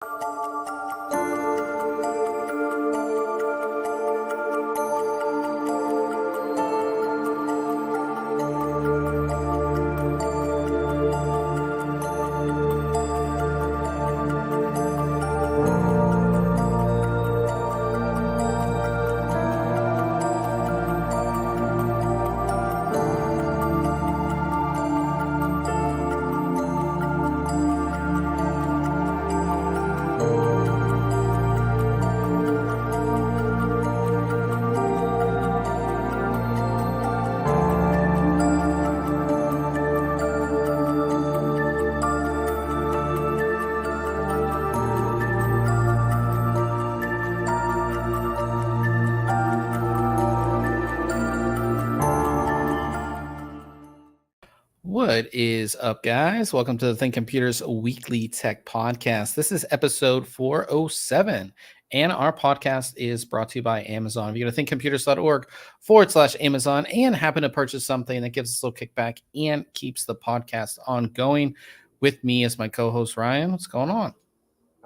What is up, guys? Welcome to the ThinkComputers Weekly Tech Podcast. This is episode 407, and our podcast is brought to you by Amazon. If you go to thinkcomputers.org/Amazon and happen to purchase something that gives us a little kickback and keeps the podcast ongoing, with me is my co-host Ryan. What's going on?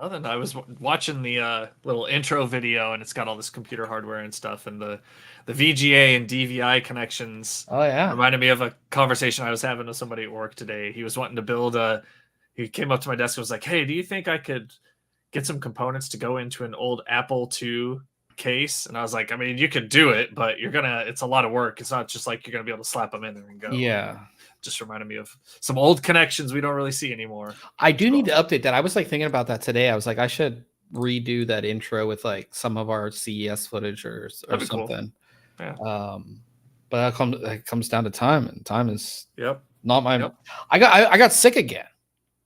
Nothing. I was watching the little intro video, and it's got all this computer hardware and stuff, and the VGA and DVI connections. Oh yeah, reminded me of a conversation I was having with somebody at work today. He was wanting to build he came up to my desk and was like, "Hey, do you think I could get some components to go into an old Apple II case?" And I was like, "I mean, you could do it, but it's a lot of work. It's not just like you're gonna be able to slap them in there and go." Yeah. Just reminded me of some old connections we don't really see anymore. I do need to update that. I was like thinking about that today. I was like, I should redo that intro with like some of our CES footage or something. Cool. Yeah. But that comes down to time, and time is not my. Yep. I got sick again.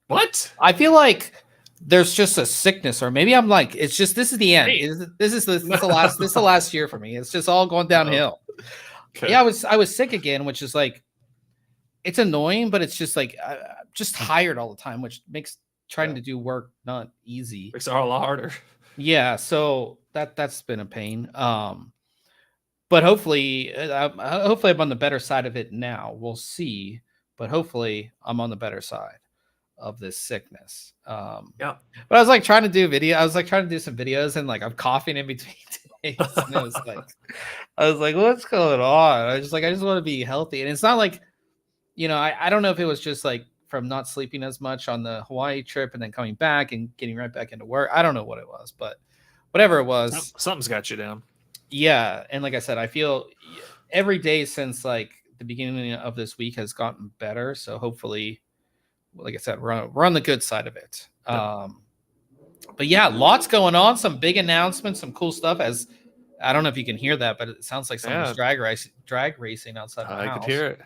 What? I feel like there's just a sickness, or maybe I'm like, it's just this is the end. Hey. This is the last year for me. It's just all going downhill. Okay. Yeah, I was sick again, which is like, it's annoying, but it's just like I'm just tired all the time, which makes trying to do work not easy. Makes it a lot harder. Yeah, so that's been a pain. But hopefully I'm on the better side of it now. We'll see, but hopefully I'm on the better side of this sickness. But I was like trying to do some videos, and like I'm coughing in between days. And I was like, what's going on? I just want to be healthy, and it's not like, I don't know if it was just like from not sleeping as much on the Hawaii trip and then coming back and getting right back into work. I don't know what it was, but whatever it was, something's got you down. Yeah. And like I said, I feel every day since like the beginning of this week has gotten better. So hopefully, like I said, we're on the good side of it. But yeah, lots going on. Some big announcements, some cool stuff. As I don't know if you can hear that, but it sounds like someone's drag racing outside the house. I could hear it.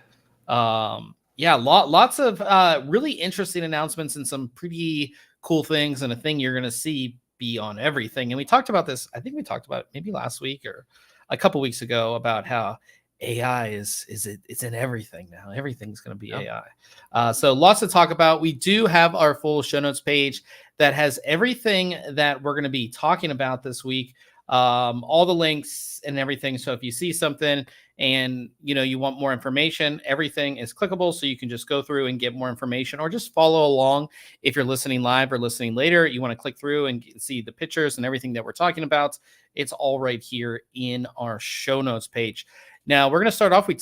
Lots of really interesting announcements and some pretty cool things, and a thing you're going to see be on everything. And we talked about this, I think we talked about it maybe last week or a couple weeks ago, about how AI it's in everything now. Everything's going to be AI. So lots to talk about. We do have our full show notes page that has everything that we're going to be talking about this week. All the links and everything. So if you see something and you want more information, everything is clickable, so you can just go through and get more information, or just follow along. If you're listening live or listening later, you want to click through and see the pictures and everything that we're talking about. It's all right here in our show notes page. Now we're going to start off. We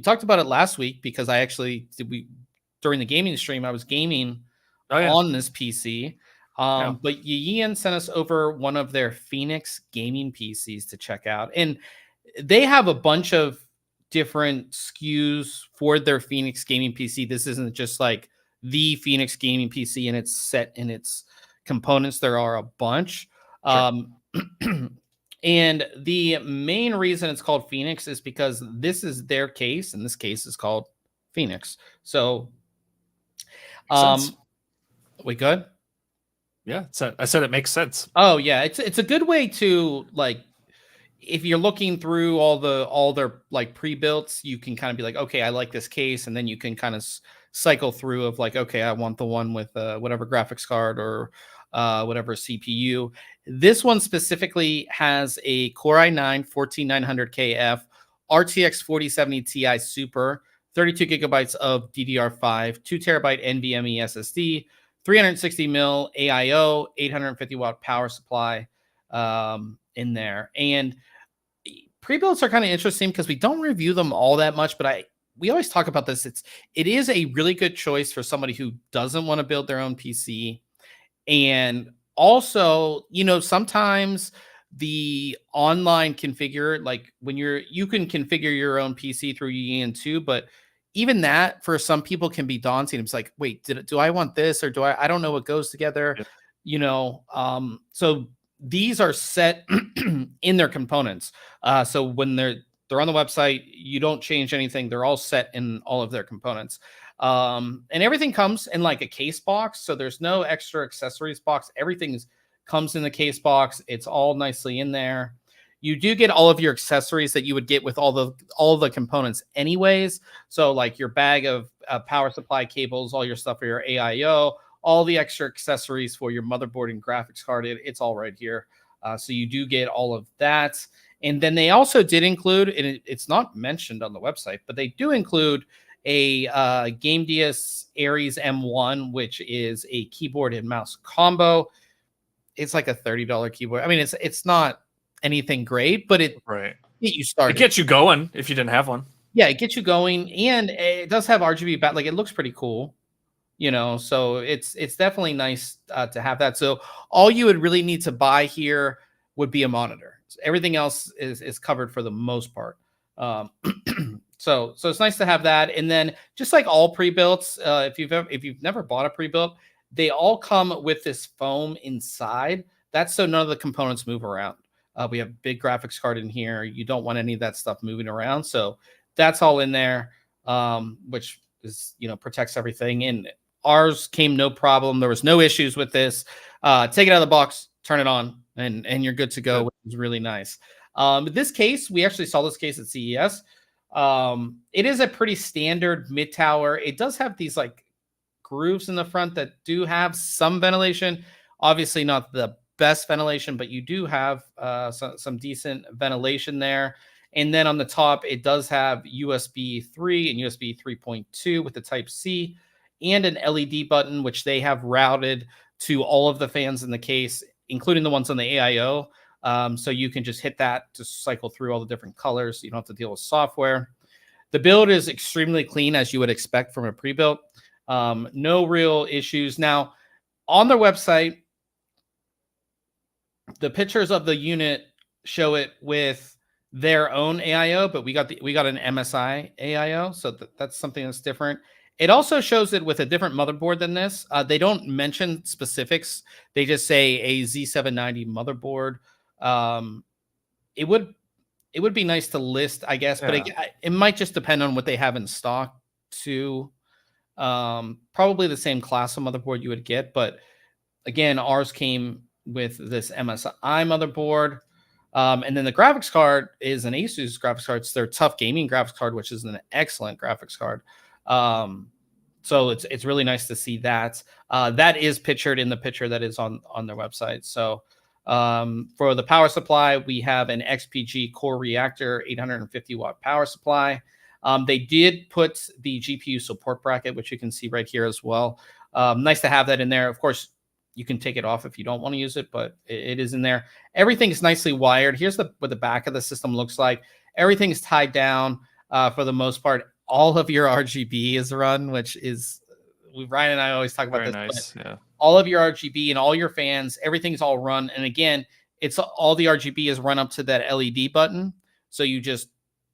talked about it last week because during the gaming stream, I was gaming on this PC. But Yeyian sent us over one of their Phoenix gaming PCs to check out. And they have a bunch of different SKUs for their Phoenix gaming PC. This isn't just like the Phoenix gaming PC and it's set in its components. There are a bunch. Sure. And the main reason it's called Phoenix is because this is their case, and this case is called Phoenix. So, we good? Yeah, I said it makes sense. Oh yeah, it's a good way to, like, if you're looking through all their like pre-builts, you can kind of be like, okay, I like this case, and then you can kind of cycle through of like, okay, I want the one with whatever graphics card or whatever CPU. This one specifically has a Core i9 14900KF RTX 4070 Ti Super, 32 gigabytes of DDR5, 2 terabyte NVMe SSD, 360 mil AIO, 850 watt power supply in there. And pre-builds are kind of interesting because we don't review them all that much, but we always talk about this. It is a really good choice for somebody who doesn't want to build their own PC. And also, sometimes the online configure, like when you can configure your own PC through Yeyian too, but even that for some people can be daunting. It's like, wait, do I want this, or I don't know what goes together, Yep. so these are set in their components. So when they're on the website, you don't change anything. They're all set in all of their components. And everything comes in like a case box. So there's no extra accessories box. Everything comes in the case box. It's all nicely in there. You do get all of your accessories that you would get with all the components anyways. So like your bag of power supply cables, all your stuff for your AIO, all the extra accessories for your motherboard and graphics card. It's all right here. So you do get all of that. And then they also did include, and it's not mentioned on the website, but they do include a GameDS Aries M1, which is a keyboard and mouse combo. It's like a $30 keyboard. I mean, it's not anything great, but it get you started. It gets you going if you didn't have one. Yeah, it gets you going, and it does have RGB back. Like, it looks pretty cool, so it's definitely nice to have that. So all you would really need to buy here would be a monitor. So everything else is covered for the most part. So it's nice to have that. And then just like all pre-builts, if you've never bought a pre-built, they all come with this foam inside. That's so none of the components move around. We have a big graphics card in here. You don't want any of that stuff moving around. So that's all in there, which is, protects everything. And ours came no problem. There was no issues with this. Take it out of the box, turn it on, and you're good to go, which is really nice. This case, we actually saw this case at CES. It is a pretty standard mid tower. It does have these like grooves in the front that do have some ventilation. Obviously not the best ventilation, but you do have some decent ventilation there. And then on the top, it does have USB 3 and USB 3.2 with the Type-C and an LED button, which they have routed to all of the fans in the case, including the ones on the AIO. So you can just hit that to cycle through all the different colors. You don't have to deal with software. The build is extremely clean, as you would expect from a pre-built. No real issues. Now, on their website, the pictures of the unit show it with their own AIO, but we got an MSI AIO, so that's something that's different. It also shows it with a different motherboard than this. They don't mention specifics. They just say a Z790 motherboard. It would be nice to list, I guess, but it might just depend on what they have in stock too. Probably the same class of motherboard you would get, but again, ours came with this MSI motherboard. And then the graphics card is an Asus graphics card. It's their Tough Gaming graphics card, which is an excellent graphics card. So it's really nice to see that. That is pictured in the picture that is on their website. So for the power supply, we have an XPG core reactor, 850 watt power supply. They did put the GPU support bracket, which you can see right here as well. Nice to have that in there. Of course, you can take it off if you don't want to use it, but it is in there. Everything's nicely wired. Here's what the back of the system looks like. Everything's tied down for the most part. All of your RGB is run, which is, Ryan and I always talk about Very this. nice. Yeah. All of your RGB and all your fans, everything's all run. And again, it's all the RGB is run up to that LED button. So you just,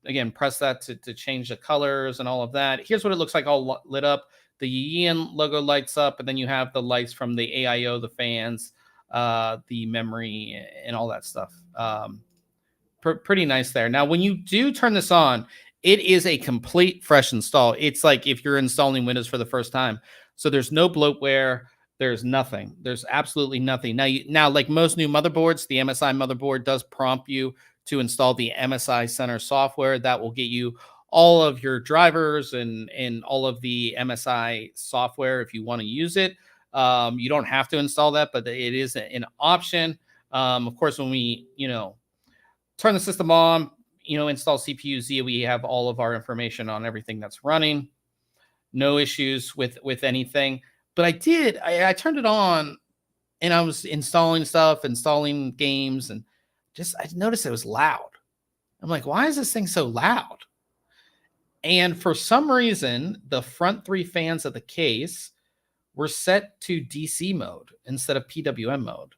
again, press that to change the colors and all of that. Here's what it looks like all lit up. The Yeyian logo lights up, and then you have the lights from the AIO, the fans, the memory, and all that stuff. Pretty nice there. Now, when you do turn this on, it is a complete fresh install. It's like if you're installing Windows for the first time. So there's no bloatware. There's nothing. There's absolutely nothing. Now, like most new motherboards, the MSI motherboard does prompt you to install the MSI Center software. That will get you all of your drivers and all of the MSI software if you want to use it. You don't have to install that, but it is an option. Of course, when we, turn the system on, install CPU Z, we have all of our information on everything that's running. No issues with anything. but I turned it on and I was installing stuff, installing games, and I noticed it was loud. I'm like, why is this thing so loud? And for some reason, the front 3 fans of the case were set to DC mode instead of PWM mode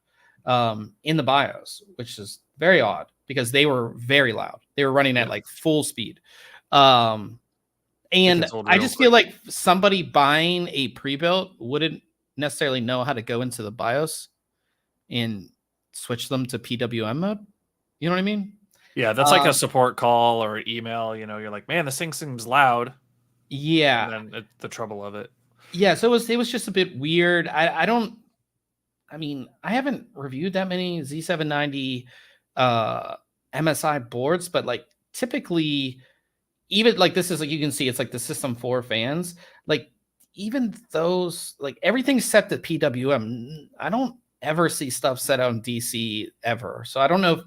in the BIOS, which is very odd because they were very loud. They were running at like full speed. And I just feel like somebody buying a pre-built wouldn't necessarily know how to go into the BIOS and switch them to PWM mode. You know what I mean? Yeah, that's like a support call or email. You're like, man, this thing seems loud. Yeah. And then the trouble of it. Yeah, so it was just a bit weird. I haven't reviewed that many Z790 MSI boards, but like typically, even like this is like, you can see it's like the System 4 fans. Like even those, like everything's set to PWM. I don't ever see stuff set on DC ever. So I don't know if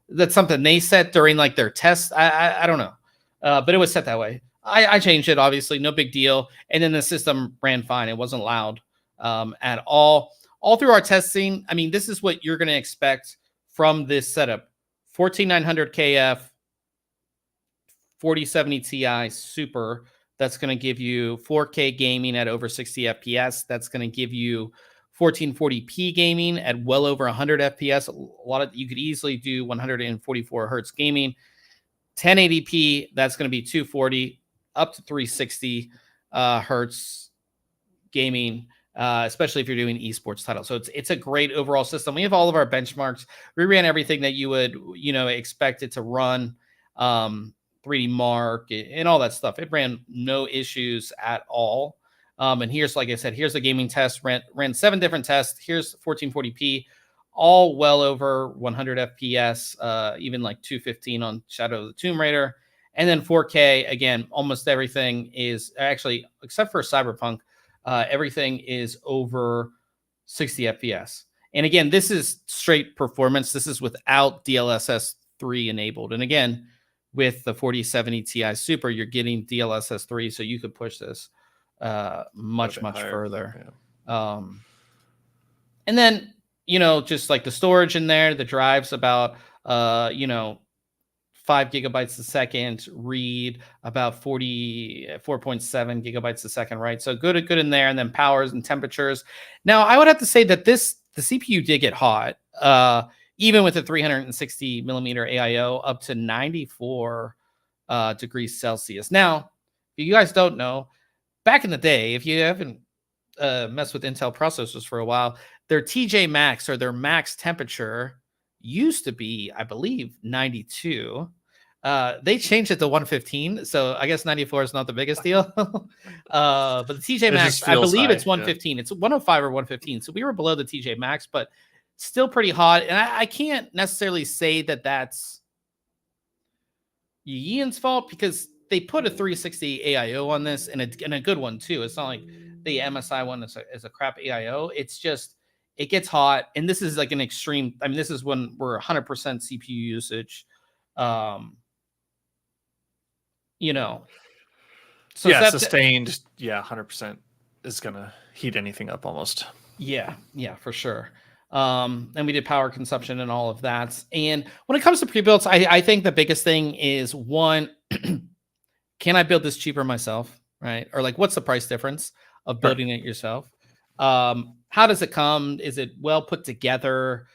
that's something they set during like their test. I don't know, but it was set that way. I changed it, obviously, no big deal. And then the system ran fine. It wasn't loud at all. All through our testing, I mean, this is what you're going to expect from this setup. 14900 KF, 4070 Ti Super. That's going to give you 4K gaming at over 60 FPS. That's going to give you 1440p gaming at well over 100 FPS. You could easily do 144 hertz gaming. 1080p, that's going to be 240 up to 360 hertz gaming, especially if you're doing esports titles. So it's a great overall system. We have all of our benchmarks. We ran everything that you would expect it to run, 3D Mark and all that stuff. It ran no issues at all. And here's, like I said, here's the gaming test. Ran 7 different tests. Here's 1440p, all well over 100 FPS, even like 215 on Shadow of the Tomb Raider. And then 4K, again, almost everything is actually, except for Cyberpunk, everything is over 60 FPS. And again, this is straight performance. This is without DLSS 3 enabled. And again, with the 4070 Ti Super, you're getting DLSS 3, so you could push this much further. Yeah. And then, just like the storage in there, the drive's about 5 gigabytes a second, read about 4.7 gigabytes a second, right? So good in there. And then powers and temperatures. Now, I would have to say that the CPU did get hot, even with a 360 millimeter AIO up to 94 degrees Celsius. Now, if you guys don't know, back in the day, if you haven't messed with Intel processors for a while, their TJ Max, or their max temperature, used to be, I believe, 92. They changed it to 115, so I guess 94 is not the biggest deal. But the TJ Max, I believe it's 115. Yeah. It's 105 or 115. So we were below the TJ Max, but still pretty hot. And I can't necessarily say that that's Yeyian's fault, because they put a 360 AIO on this, and a good one too. It's not like the MSI one is a crap AIO. It's just, it gets hot, and this is like an extreme. I mean, this is when we're 100% CPU usage. So yeah, sustained. 100% is gonna heat anything up almost. Yeah, for sure. And we did power consumption and all of that. And when it comes to pre-builts, I think the biggest thing is, one, can I build this cheaper myself, right? Or like, what's the price difference of building it yourself? How does it come? Is it well put together?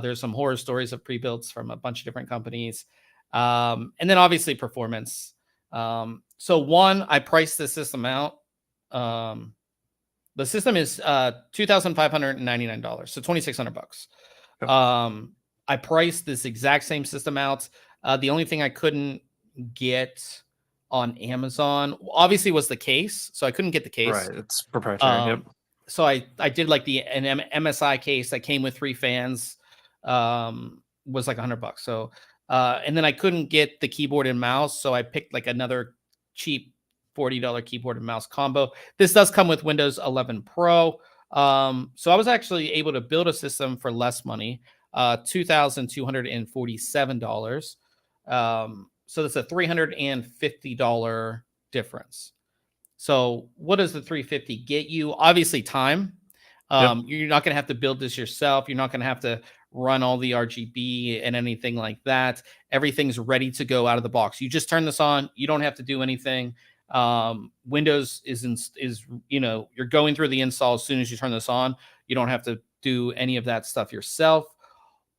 There's some horror stories of pre-builts from a bunch of different companies. And then obviously performance. So one, I priced the system out. The system is $2,599, so $2,600. I priced this exact same system out. The only thing I couldn't get on Amazon, obviously, was the case. So I couldn't get the case. Right, it's proprietary. Yep. So I did like an MSI case that came with 3 fans. Was like $100. So and then I couldn't get the keyboard and mouse, so I picked like another cheap $40 keyboard and mouse combo. This does come with Windows 11 Pro. So I was actually able to build a system for less money, $2,247. So that's a $350 difference. So what does the 350 get you? Obviously time. You're not going to have to build this yourself. You're not going to have to run all the RGB and anything like that. Everything's ready to go out of the box. You just turn this on. You don't have to do anything. Windows is you're going through the install as soon as you turn this on. You don't have to do any of that stuff yourself.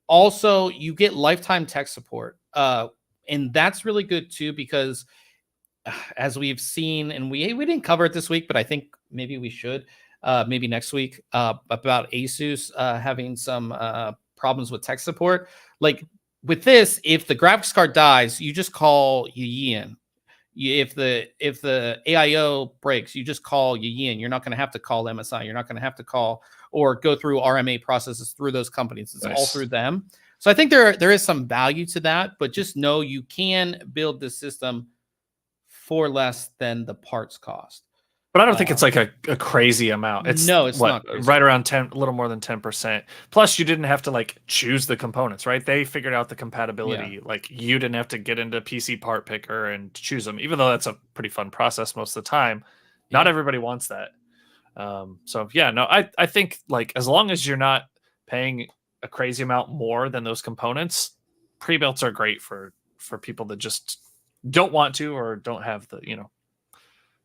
Also, you get lifetime tech support. And that's really good too, because as we've seen, and we didn't cover it this week, but I think maybe we should, maybe next week, about Asus having some problems with tech support. Like with this, if the graphics card dies, you just call Yeyian. If the AIO breaks, you just call Yeyian. You're not going to have to call MSI. You're not going to have to call or go through RMA processes through those companies. It's all through them. So I think there is some value to that, but just know you can build this system for less than the parts cost. But I don't think it's like a crazy amount. It's not crazy. Right around 10, a little more than 10%. Plus, you didn't have to like choose the components, right? They figured out the compatibility. Yeah. Like you didn't have to get into PC part picker and choose them, even though that's a pretty fun process most of the time. Not everybody wants that. So yeah, no, I think like as long as you're not paying a crazy amount more than those components, pre-builts are great for people that just don't want to or don't have the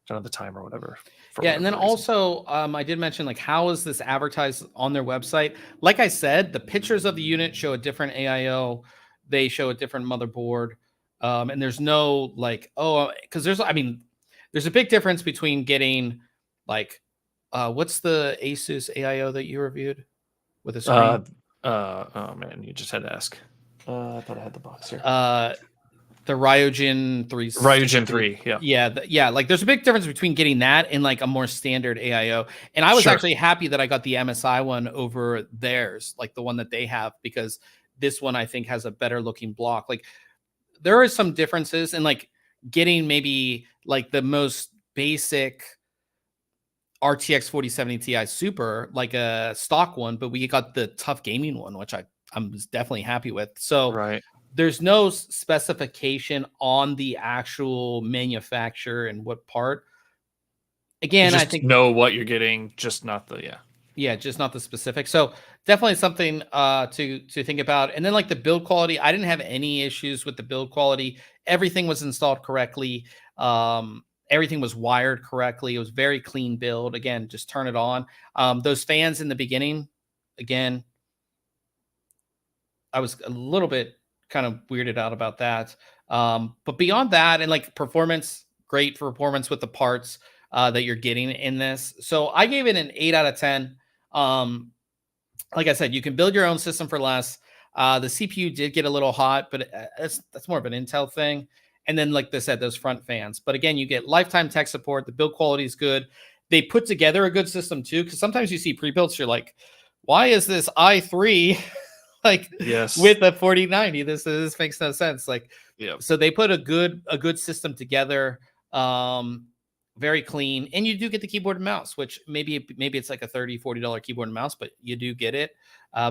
don't have the time or whatever. And then also I did mention like how is this advertised on their website? Like I said, the pictures of the unit show a different AIO, they show a different motherboard, and there's no like because there's a big difference between getting like what's the Asus AIO that you reviewed with a screen? Oh man, you just had to ask. I thought I had the box here. The Ryujin 3. Ryujin 3, yeah. Yeah, like there's a big difference between getting that and like a more standard AIO. And I was actually happy that I got the MSI one over theirs, like the one that they have, because this one I think has a better looking block. Like there are some differences in like getting maybe like the most basic RTX 4070 Ti Super, like a stock one, but we got the tough gaming one, which I'm definitely happy with. So there's no specification on the actual manufacturer and what part. Again, I think know what you're getting, just not the just not the specific. So definitely something to think about. And then like the build quality, I didn't have any issues with the build quality. Everything was installed correctly. Everything was wired correctly. It was very clean build. Again, just turn it on. Those fans in the beginning, again, I was a little bit kind of weirded out about that. But beyond that, and like performance, great for performance with the parts that you're getting in this. So I gave it an 8 out of 10. Like I said, you can build your own system for less. The CPU did get a little hot, but that's more of an Intel thing. And then, like I said, those front fans. But again, you get lifetime tech support. The build quality is good. They put together a good system too, because sometimes you see pre-builds, you're like, why is this i3 like with a 4090? This makes no sense. Like, so they put a good system together, very clean, and you do get the keyboard and mouse, which maybe it's like a $30-$40 keyboard and mouse, but you do get it.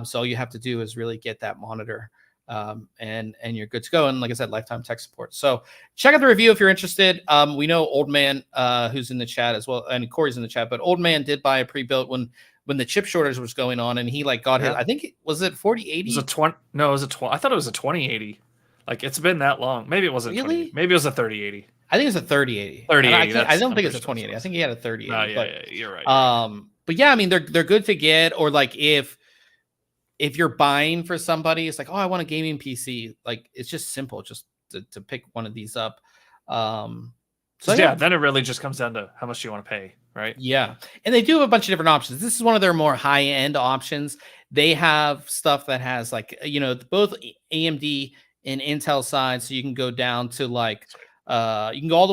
So all you have to do is really get that monitor, and you're good to go. And like I said, lifetime tech support. So check out the review if you're interested. We know Old Man, who's in the chat as well, and Corey's in the chat, but Old Man did buy a pre-built when the chip shortage was going on, and he like got his, I think was it 4080? It was a 20. No, it was a 20. I thought it was a 2080. Like it's been that long. Maybe it wasn't really. Maybe it was a 3080. I think it's a 3080. 3080. I don't think it's a 2080. I think he had a 3080. But, you're right. But yeah, I mean they're good to get, or like if you're buying for somebody, it's like, oh, I want a gaming PC. Like it's just simple, just to pick one of these up. So then it really just comes down to how much you want to pay, right? Yeah. And they do have a bunch of different options. This is one of their more high-end options. They have stuff that has like, both AMD and Intel side. So you can go down to like, you can go all the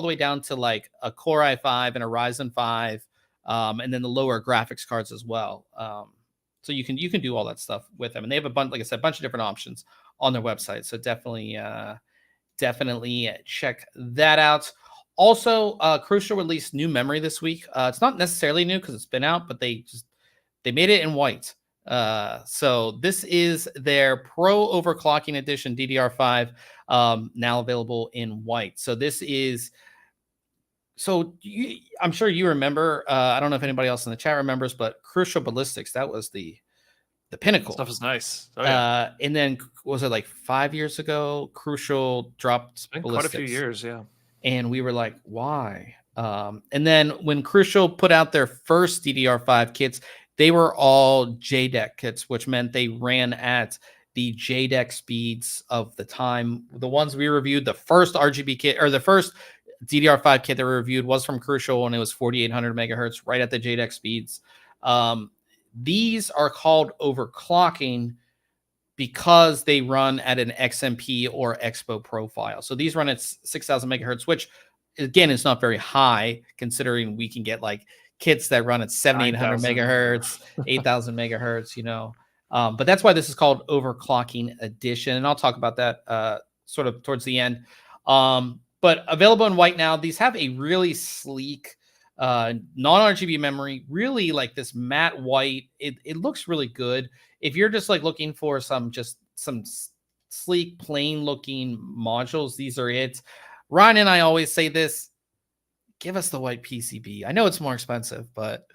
way down to like a Core i5 and a Ryzen 5, and then the lower graphics cards as well. So you can do all that stuff with them. And they have like I said, a bunch of different options on their website. So definitely check that out. Also, Crucial released new memory this week. It's not necessarily new because it's been out, but they made it in white. So this is their Pro Overclocking Edition DDR5, now available in white. So this is So I'm sure you remember. I don't know if anybody else in the chat remembers, but Crucial Ballistics, that was the pinnacle. Stuff is nice. Oh yeah. And then was it like 5 years ago? Crucial dropped It's been quite a few Ballistics, years, yeah. and we were like, why? And then when Crucial put out their first DDR5 kits, they were all JEDEC kits, which meant they ran at the JEDEC speeds of the time. The ones we reviewed, the first RGB kit or the first DDR5 kit that we reviewed was from Crucial, and it was 4800 megahertz, right at the JEDEC speeds. These are called overclocking because they run at an XMP or Expo profile. So these run at 6,000 megahertz, which again is not very high considering we can get like kits that run at 7,800 megahertz, 8,000 megahertz, but that's why this is called Overclocking Edition. And I'll talk about that sort of towards the end. But available in white now. These have a really sleek non-RGB memory, really like this matte white. It looks really good. If you're just like looking for some sleek, plain looking modules, these are it. Ryan and I always say this: give us the white PCB. I know it's more expensive, but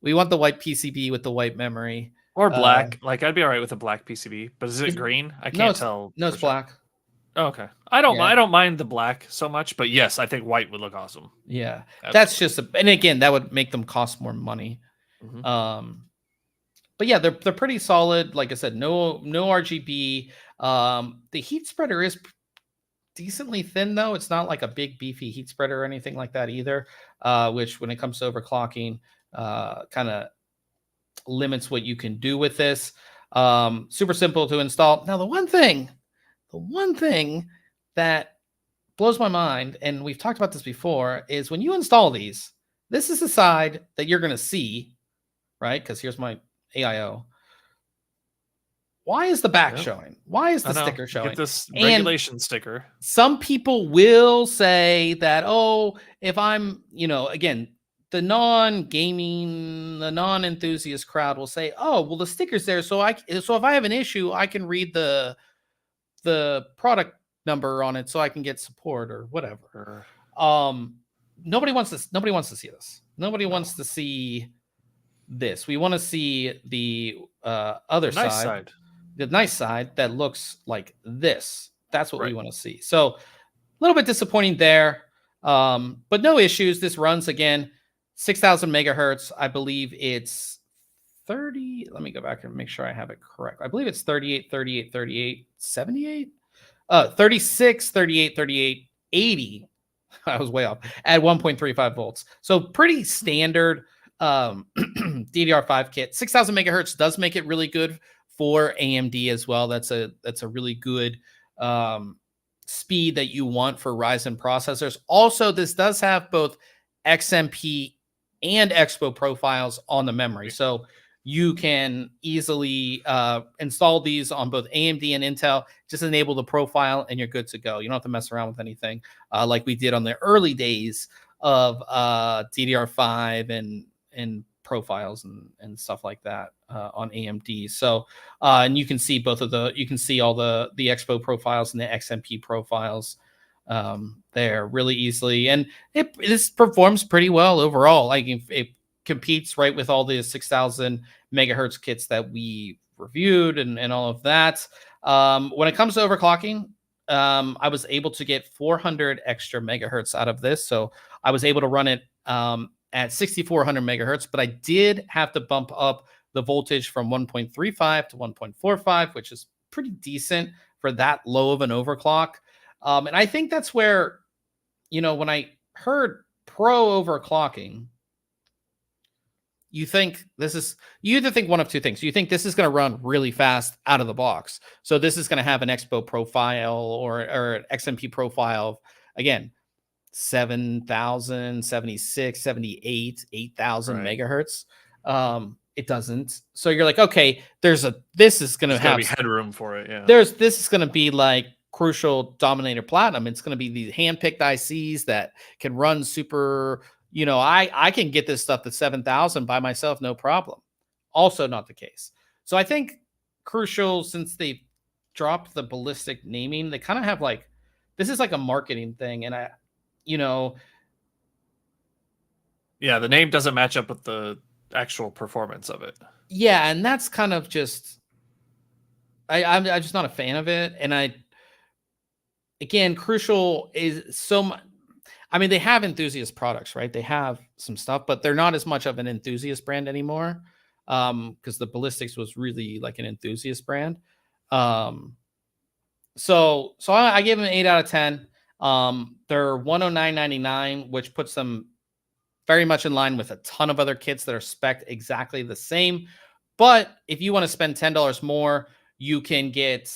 we want the white PCB with the white memory or black. Like I'd be all right with a black PCB, but is it green? I can't tell. No, it's black. Oh, okay. I don't mind the black so much, but yes, I think white would look awesome. Yeah. Absolutely. That's just and again, that would make them cost more money. Mm-hmm. But yeah, they're pretty solid. Like I said, no RGB. The heat spreader is decently thin though. It's not like a big beefy heat spreader or anything like that either. Which when it comes to overclocking, kind of limits what you can do with this. Super simple to install. Now the one thing that blows my mind, and we've talked about this before, is when you install these, this is the side that you're going to see, right? Because here's my AIO. Why is the back showing? Why is the sticker showing? Get this regulation sticker. Some people will say that, oh, if I'm, again, the non-gaming, the non-enthusiast crowd will say, oh, well, the sticker's there. So if I have an issue, I can read the product number on it so I can get support or whatever. Nobody wants to see this. Nobody wants to see this. We want to see the other side, the nice side that looks like this. That's what we want to see. So a little bit disappointing there, but no issues. This runs again 6,000 megahertz. I believe it's 30. Let me go back and make sure I have it correct. I believe it's 38, 38, 38, 78. 36, 38, 38, 80. I was way off at 1.35 volts. So pretty standard DDR5 kit. 6,000 megahertz does make it really good for AMD as well. That's a really good speed that you want for Ryzen processors. Also, this does have both XMP and Expo profiles on the memory. So you can easily install these on both AMD and Intel. Just enable the profile and you're good to go. You don't have to mess around with anything like we did on the early days of DDR5 and profiles and stuff like that on AMD. So and you can see you can see all the Expo profiles and the XMP profiles there really easily. And this performs pretty well overall. Like it competes right with all the 6,000 megahertz kits that we reviewed and all of that. When it comes to overclocking, I was able to get 400 extra megahertz out of this. So I was able to run it at 6,400 megahertz, but I did have to bump up the voltage from 1.35 to 1.45, which is pretty decent for that low of an overclock. And I think that's where, when I heard pro overclocking, you either think one of two things. You think this is going to run really fast out of the box. So this is going to have an Expo profile or an XMP profile of, again, 7,000, 76, 78, 8,000 megahertz. It doesn't. So you're like, okay, this is going to have headroom for it. Yeah. This is going to be like Crucial Dominator Platinum. It's going to be these handpicked ICs that can run super. I can get this stuff to 7,000 by myself, no problem. Also not the case. So I think Crucial, since they dropped the ballistic naming, they kind of have this is like a marketing thing. And Yeah, the name doesn't match up with the actual performance of it. Yeah, and that's kind of just I'm just not a fan of it. And again, Crucial is so much. I mean, they have enthusiast products, right? They have some stuff, but they're not as much of an enthusiast brand anymore. Because the Ballistics was really like an enthusiast brand. So I gave them an 8 out of 10. They're 109.99, which puts them very much in line with a ton of other kits that are spec'd exactly the same. But if you want to spend $10 more, you can get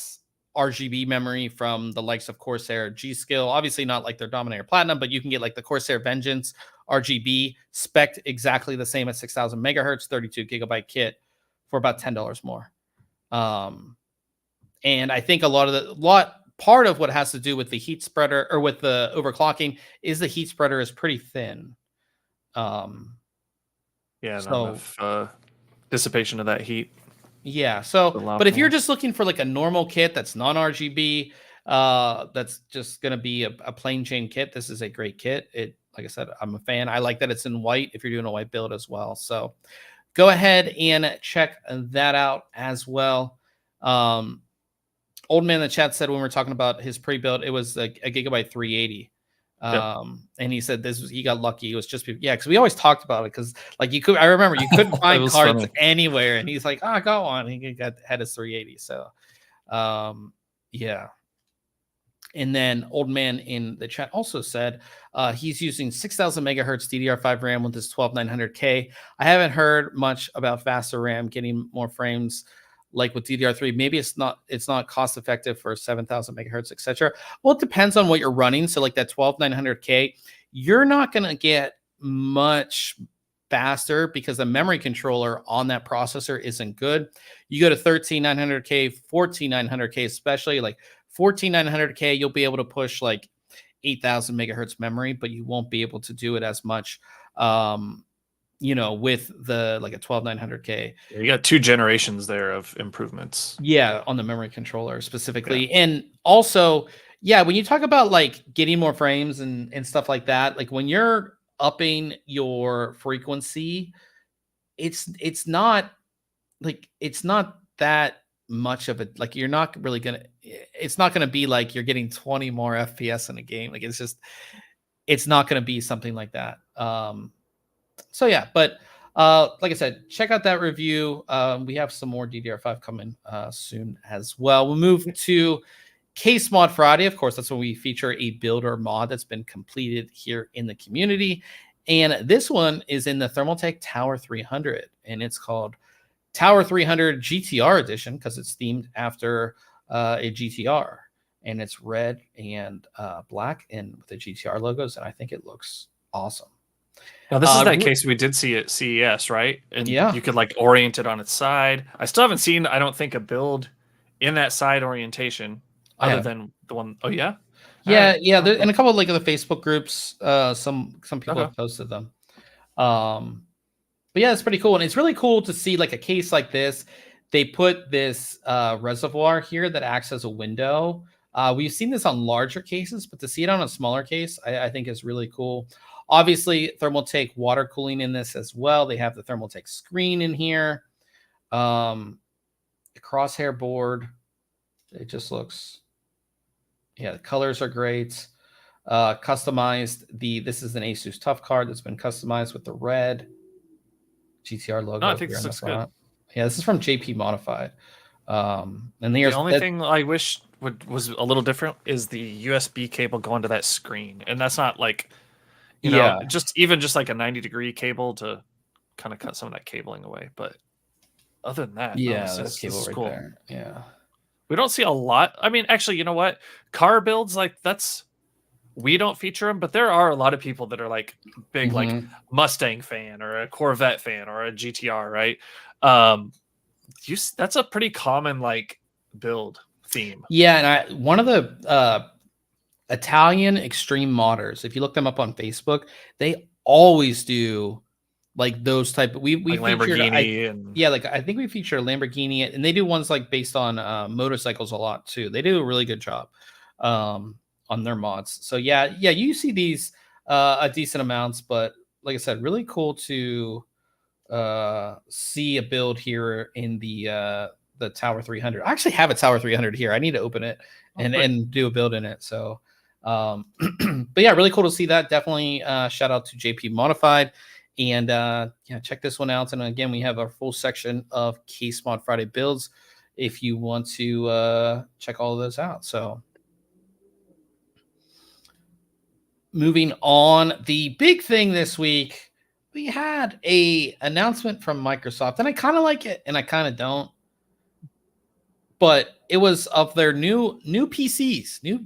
RGB memory from the likes of Corsair G-Skill. Obviously not like their Dominator Platinum, but you can get like the Corsair Vengeance RGB spec'd exactly the same at 6,000 megahertz, 32 gigabyte kit for about $10 more. And I think part of what has to do with the heat spreader or with the overclocking is the heat spreader is pretty thin. Yeah, not So enough dissipation of that heat. yeah. So, Allow but if for you're more. just looking for like a normal kit that's non-RGB, that's just gonna be a plain Jane kit, this is a great kit. It, like I said, I'm a fan. I like that it's in white if you're doing a white build as well. So go ahead and check that out as well. Old man in the chat said when we were talking about his pre-built, it was a gigabyte 380. Yep. And he said he got lucky. It was just because we always talked about it because like I remember you couldn't find cards funny. anywhere, and he's like, oh, I got one. He had his 380. So yeah. And then old man in the chat also said he's using 6,000 megahertz DDR5 RAM with his 12900K. I haven't heard much about faster RAM getting more frames like with DDR3. Maybe it's not cost effective for 7,000 megahertz, etc. Well, it depends on what you're running. So like that 12900K, you're not going to get much faster because the memory controller on that processor isn't good. You go to 13900K, 14900K, especially like 14900K, you'll be able to push like 8,000 megahertz memory, but you won't be able to do it as much with the like a 12900K. Yeah, you got 2 generations there of improvements. Yeah, on the memory controller specifically. Yeah. And also, yeah, when you talk about like getting more frames and stuff like that, like when you're upping your frequency, it's not that much of it. Like you're not really it's not gonna be like you're getting 20 more FPS in a game. Like it's not gonna be something like that. So yeah, but like I said, check out that review. We have some more DDR5 coming soon as well. We'll move to Case Mod Friday. Of course, that's when we feature a builder mod that's been completed here in the community. And this one is in the Thermaltake Tower 300, and it's called Tower 300 GTR edition because it's themed after a GTR, and it's red and black and with the GTR logos, and I think it looks awesome. Now, this is that case we did see at CES, right? And yeah, you could like orient it on its side. I still haven't seen, I don't think, a build in that side orientation other than the one. Oh, yeah? Yeah, right. yeah. In a couple of like the Facebook groups, some people have posted them. But yeah, it's pretty cool. And it's really cool to see like a case like this. They put this reservoir here that acts as a window. We've seen this on larger cases, but to see it on a smaller case, I think is really cool. Obviously, Thermaltake water cooling in this as well. They have the Thermaltake screen in here. The crosshair board. It just looks, yeah, the colors are great. Customized. This is an Asus Tough card that's been customized with the red GTR logo. No, I think this looks good. Yeah, this is from JP Modified. And the only thing I wish was a little different is the USB cable going to that screen, and that's not like, you know, just like a 90-degree cable to kind of cut some of that cabling away. But other than that, yeah, this cable is right cool. there. Yeah, we don't see a lot. I mean, actually, you know what? Car builds like we don't feature them, but there are a lot of people that are like big like Mustang fan or a Corvette fan or a GTR, right? That's a pretty common like build theme. Yeah, and one of the Italian extreme modders, if you look them up on Facebook, they always do like those type. We like featured Lamborghini I think we feature a Lamborghini, and they do ones like based on motorcycles a lot too. They do a really good job on their mods. So yeah, you see these a decent amounts, but like I said, really cool to see a build here in the Tower 300. I actually have a Tower 300 here. I need to open it and do a build in it. So, but yeah, really cool to see that. Definitely shout out to JP Modified. And yeah, check this one out. And again, we have our full section of Case Mod Friday builds if you want to check all of those out. So moving on, the big thing this week, we had a announcement from Microsoft, and I kind of like it and I kind of don't. But it was of their new PCs, new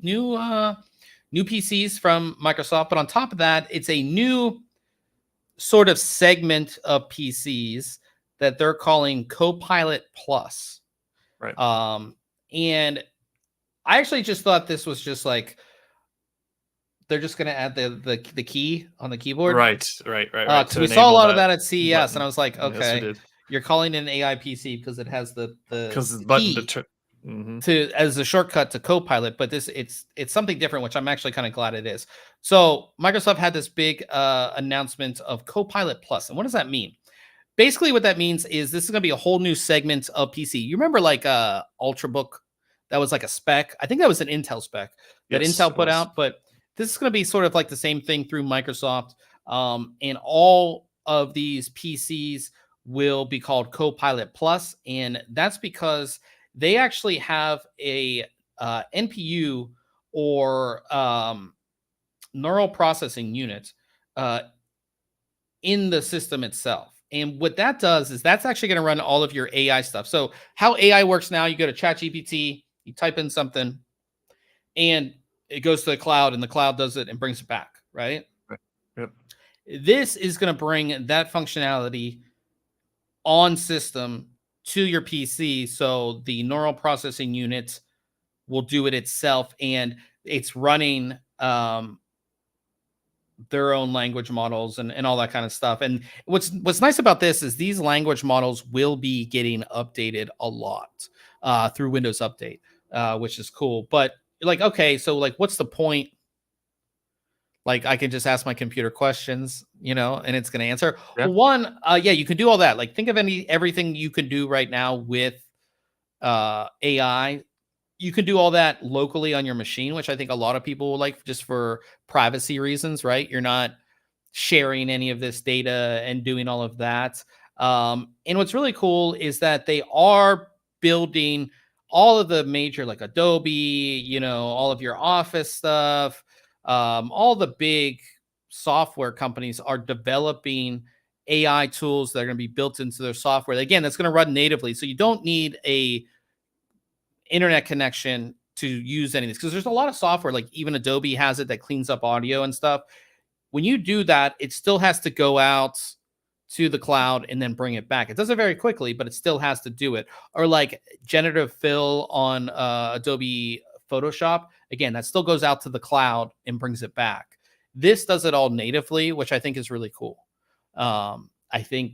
PCs from Microsoft. But on top of that, it's a new sort of segment of PCs that they're calling Copilot Plus. Right. And I actually just thought this was just like they're just going to add the key on the keyboard. Right. We saw a lot of that at CES, button. And I was like, okay, yes, you're calling it an AI PC because it has the button to as a shortcut to Copilot, but it's something different, which I'm actually kind of glad it is. So Microsoft had this big announcement of Copilot Plus, and what does that mean? Basically, what that means is this is going to be a whole new segment of PC. You remember like Ultrabook? That was like a spec. I think that was an Intel spec that Intel put out, but this is going to be sort of like the same thing through Microsoft, and all of these PCs will be called Copilot Plus, and that's because they actually have a NPU or neural processing unit in the system itself. And what that does is that's actually going to run all of your AI stuff. So how AI works now, you go to ChatGPT, you type in something, and it goes to the cloud, and the cloud does it and brings it back, right? Yep. This is going to bring that functionality on system to your PC, so the neural processing unit will do it itself, and it's running their own language models and all that kind of stuff. And what's nice about this is these language models will be getting updated a lot through Windows Update, which is cool. But like, okay, so like, what's the point? Like, I can just ask my computer questions, and it's going to answer. Yeah. Well, one, yeah, you can do all that. Like, think of everything you can do right now with AI. You can do all that locally on your machine, which I think a lot of people will like, just for privacy reasons, right? You're not sharing any of this data and doing all of that. And what's really cool is that they are building all of the major, like Adobe, all of your Office stuff. All the big software companies are developing AI tools that are going to be built into their software. Again, that's going to run natively. So you don't need a internet connection to use any of this, because there's a lot of software, like even Adobe has it, that cleans up audio and stuff. When you do that, it still has to go out to the cloud and then bring it back. It does it very quickly, but it still has to do it. Or like generative fill on Adobe Photoshop, again, that still goes out to the cloud and brings it back. This does it all natively, which I think is really cool. I think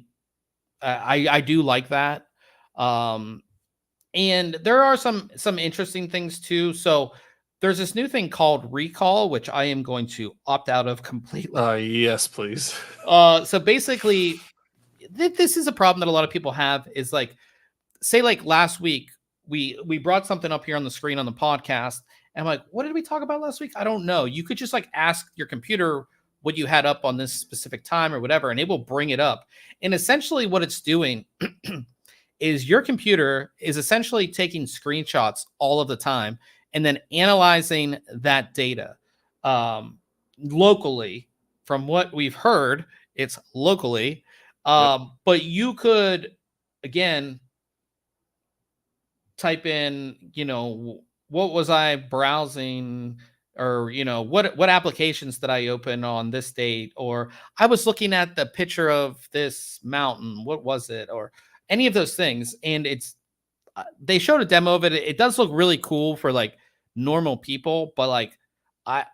I do like that. And there are some interesting things too. So there's this new thing called recall, which I am going to opt out of completely. Yes, please. So basically, this is a problem that a lot of people have, is like, say like last week, we brought something up here on the screen on the podcast, and I'm like, what did we talk about last week? I don't know. You could just like ask your computer what you had up on this specific time or whatever, and it will bring it up. And essentially what it's doing is your computer is essentially taking screenshots all of the time and then analyzing that data locally. From what we've heard, it's locally. But you could, again, type in, what was I browsing, or, what applications did I open on this date, or I was looking at the picture of this mountain, what was it, or any of those things. And it's, they showed a demo of it. It does look really cool for like normal people, but like, I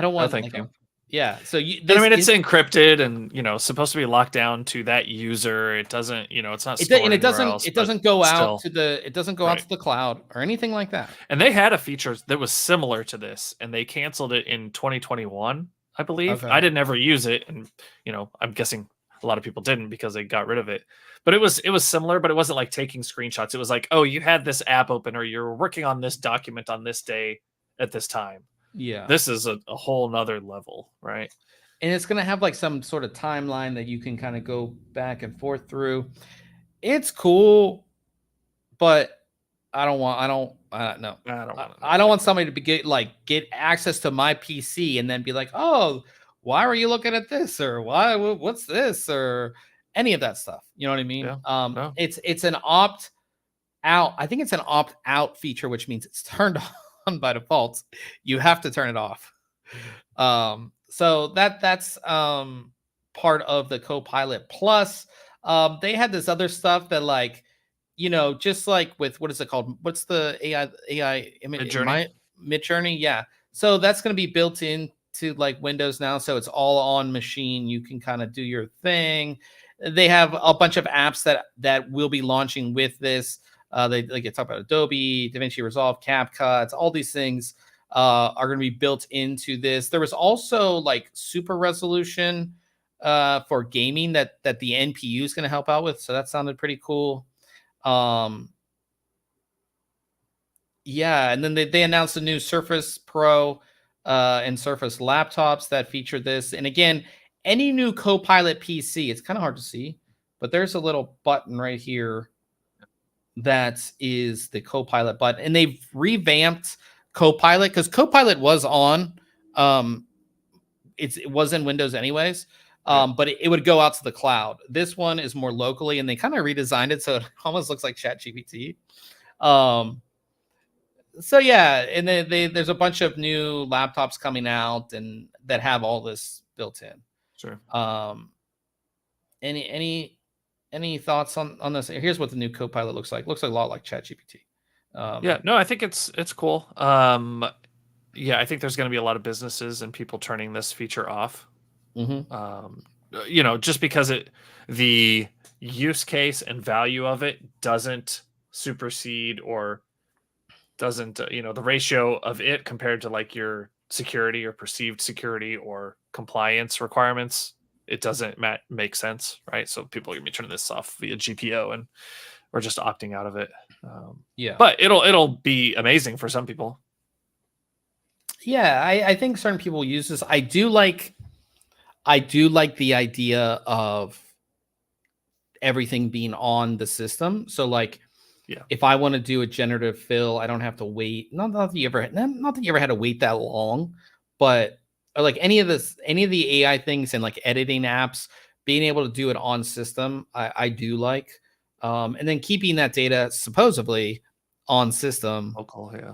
don't want, thank you. Yeah. So it's encrypted and, supposed to be locked down to that user. It doesn't, it's not stored anywhere else, it doesn't go out to the cloud or anything like that. And they had a feature that was similar to this, and they canceled it in 2021. I believe. Okay. I didn't ever use it, and I'm guessing a lot of people didn't because they got rid of it. But it was similar, but it wasn't like taking screenshots. It was like, oh, you had this app open, or you're working on this document on this day at this time. Yeah. This is a whole nother level, right? And it's going to have like some sort of timeline that you can kind of go back and forth through. It's cool, but I don't want somebody to get access to my PC and then be like, oh, why were you looking at this, or what's this, or any of that stuff. You know what I mean? Yeah. No. It's an opt out. I think it's an opt out feature, which means it's turned on by default. You have to turn it off. So that's part of the Copilot Plus. They had this other stuff that like, just like with, what is it called? What's the AI Midjourney? Midjourney? Yeah. So that's going to be built into like Windows now. So it's all on machine. You can kind of do your thing. They have a bunch of apps that will be launching with this. They talk about Adobe, DaVinci Resolve, CapCut, all these things are going to be built into this. There was also like super resolution for gaming that the NPU is going to help out with. So that sounded pretty cool. Yeah, and then they announced a new Surface Pro and Surface laptops that feature this. And again, any new Copilot PC, it's kind of hard to see, but there's a little button right here that is the Copilot button. And they've revamped Copilot because Copilot was on. It was in Windows anyways. But it would go out to the cloud. This one is more locally, and they kind of redesigned it so it almost looks like ChatGPT. So yeah, and then there's a bunch of new laptops coming out and that have all this built in. Sure. Any thoughts on this? Here's what the new Copilot looks like. Looks like a lot like ChatGPT. Yeah, no, I think it's cool. Yeah, I think there's going to be a lot of businesses and people turning this feature off. Just because the use case and value of it doesn't supersede or doesn't, the ratio of it compared to like your security or perceived security or compliance requirements, it doesn't make sense, right? So people are gonna be turning this off via GPO and we're just opting out of it. Yeah, but it'll be amazing for some people. Yeah, I think certain people use this. I do like the idea of everything being on the system. So like, yeah, if I want to do a generative fill, I don't have to wait. Not that you ever had to wait that long, but like any of the AI things and like editing apps, being able to do it on system, I do like. And then keeping that data supposedly on system. Local, yeah.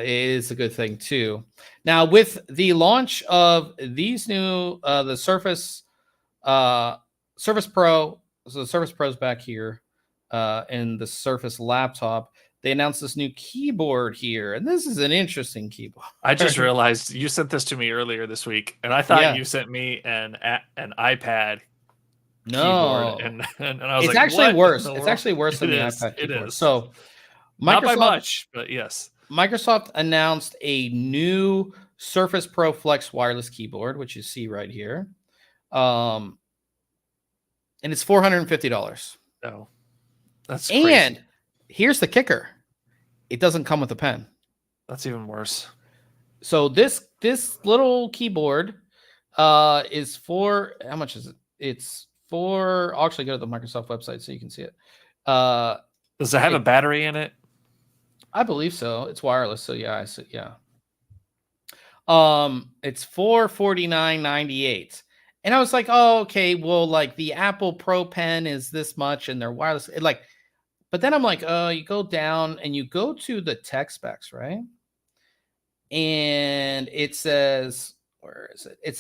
Is a good thing too. Now, with the launch of these new the Surface Pro, so the Surface Pro's back here, and the Surface laptop, they announced this new keyboard here, and this is an interesting keyboard. I just realized you sent this to me earlier this week, and I thought you sent me an iPad keyboard, and I was it's like, actually what worse. It's actually worse than the iPad keyboard. It is. So not by much, but yes. Microsoft announced a new Surface Pro Flex wireless keyboard, which you see right here. And it's $450. Oh, that's crazy. And here's the kicker. It doesn't come with a pen. That's even worse. So this little keyboard is for, how much is it? It's for, I'll actually go to the Microsoft website so you can see it. Does it have a battery in it? I believe so. It's wireless, so yeah, it's $449.98. And I was like, oh, okay, well, like the Apple Pro Pen is this much and they're wireless. But then I'm like, you go down and you go to the tech specs, right? And it says, where is it? It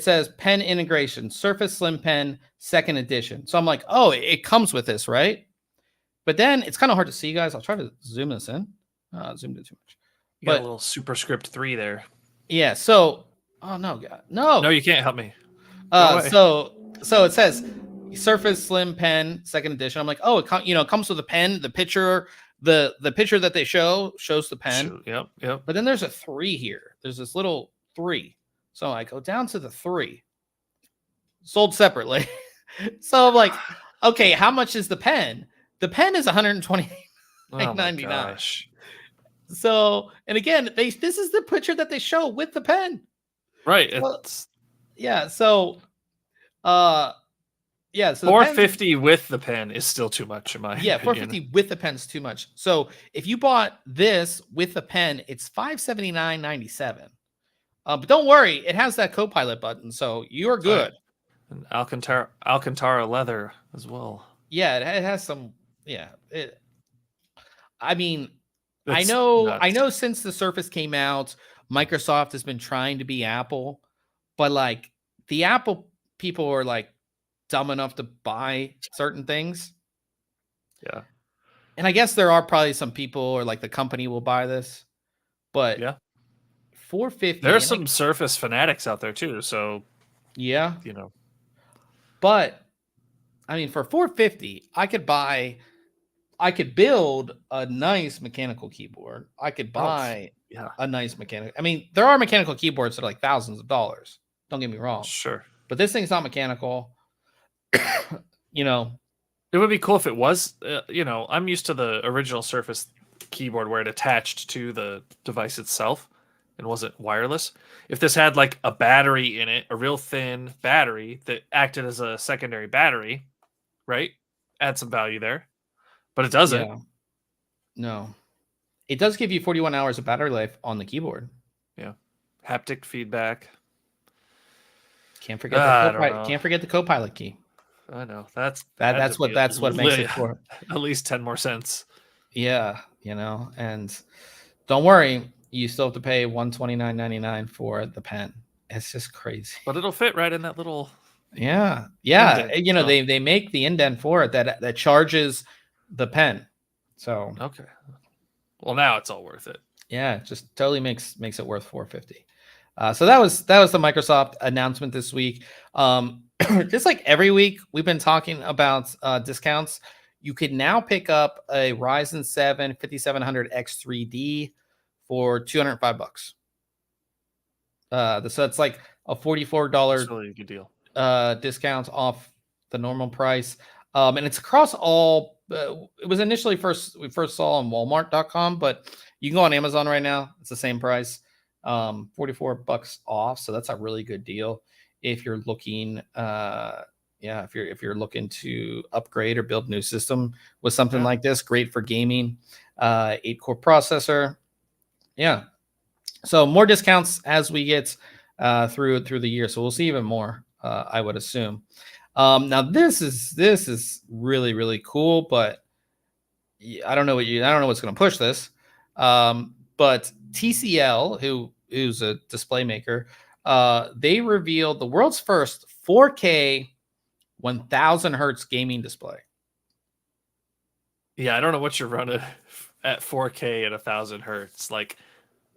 says pen integration, Surface Slim Pen 2nd edition. So I'm like, oh, it comes with this, right? But then it's kind of hard to see, guys. I'll try to zoom this in. Zoomed in too much. You got a little superscript 3 there. Yeah. So, oh no, God, no, you can't help me. So it says Surface Slim Pen 2nd edition. I'm like, oh, it comes with a pen. The picture, the picture that they shows the pen. Yep. But then there's a 3 here. There's this little 3. So I go down to the 3. Sold separately. So I'm like, okay, how much is the pen? The pen is $129.99. gosh. So, and again, this is the picture that they show with the pen. Right. So, It's yeah. So, yeah. So the pen's, $450 with the pen is still too much in my opinion. $450 with the pen's too much. So if you bought this with the pen, it's $579.97. But don't worry, it has that Copilot button, so you're good. And Alcantara leather as well. Yeah, it has some. Yeah, I mean, That's I know nuts. since the Surface came out, Microsoft has been trying to be Apple, but like the Apple people are like dumb enough to buy certain things. Yeah. And I guess there are probably some people or like the company will buy this, but Yeah. 450. There's some Surface fanatics out there too, so yeah. you know. But I mean, for 450, I could build a nice mechanical keyboard. I could buy Yeah. a nice mechanical. I mean, there are mechanical keyboards that are like thousands of dollars. Don't get me wrong. Sure. But this thing's not mechanical. You know, It would be cool if it was, I'm used to the original Surface keyboard where it attached to the device itself and wasn't wireless. If this had like a battery in it, a real thin battery that acted as a secondary battery, right? Add some value there. But it doesn't. yeah. No. It does give you 41 hours of battery life on the keyboard. Yeah. Haptic feedback. Can't forget can't forget the Copilot key. I know. That's what makes it for at least 10 more cents. Yeah, and don't worry, you still have to pay $129.99 for the pen. It's just crazy. But it'll fit right in that little Yeah. indent, so. They make the indent for it that charges the pen. So okay. Well, now it's all worth it. Yeah, it just totally makes it worth $450. So that was the Microsoft announcement this week. Just like every week, we've been talking about discounts. You can now pick up a Ryzen 7 5700X3D for $205. So it's like a $44 It's really a good deal. Discount off the normal price. And it's across all. It was initially we first saw on Walmart.com, but you can go on Amazon right now. It's the same price, $44 off. So that's a really good deal if you're looking. If you're looking to upgrade or build a new system with something like this, great for gaming. 8-core processor. Yeah. So more discounts as we get through the year. So we'll see even more, I would assume. Now this is really, really cool, but I don't know what's going to push this. But TCL, who's a display maker, they revealed the world's first 4K 1000 hertz gaming display. Yeah, I don't know what you're running at 4K at 1000 hertz. Like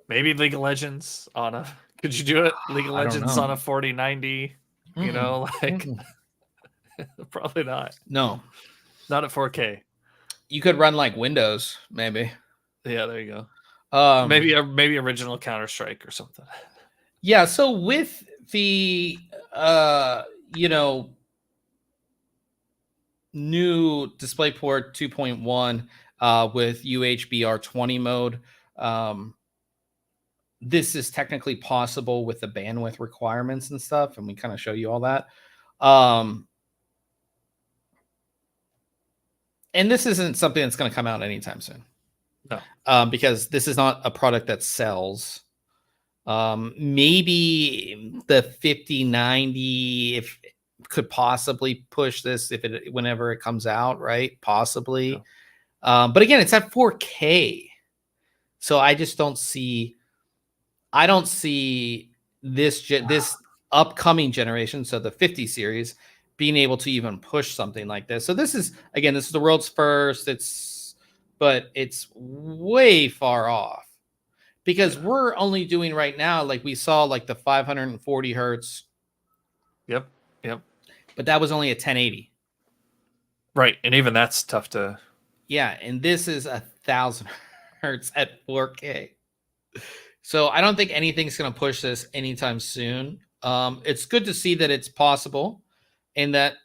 maybe League of Legends on a. Could you do it? League of Legends on a 4090. You know, like. Probably not. No. Not at 4K. You could run like Windows, maybe. Yeah, there you go. Maybe original Counter-Strike or something. Yeah, so with the new DisplayPort 2.1 with UHBR20 mode, this is technically possible with the bandwidth requirements and stuff, and we kind of show you all that. And this isn't something that's going to come out anytime soon. No. Because this is not a product that sells. Maybe the 5090 if could possibly push this whenever it comes out, right? Possibly. Yeah. But again, it's at 4K. So I just don't see this upcoming generation, so the 50 series, being able to even push something like this. So this is the world's first. But it's way far off because we're only doing right now, like we saw, like the 540 hertz. Yep. But that was only a 1080. Right, and even that's tough to. Yeah, and this is 1000 hertz at 4K. So I don't think anything's going to push this anytime soon. It's good to see that it's possible, and that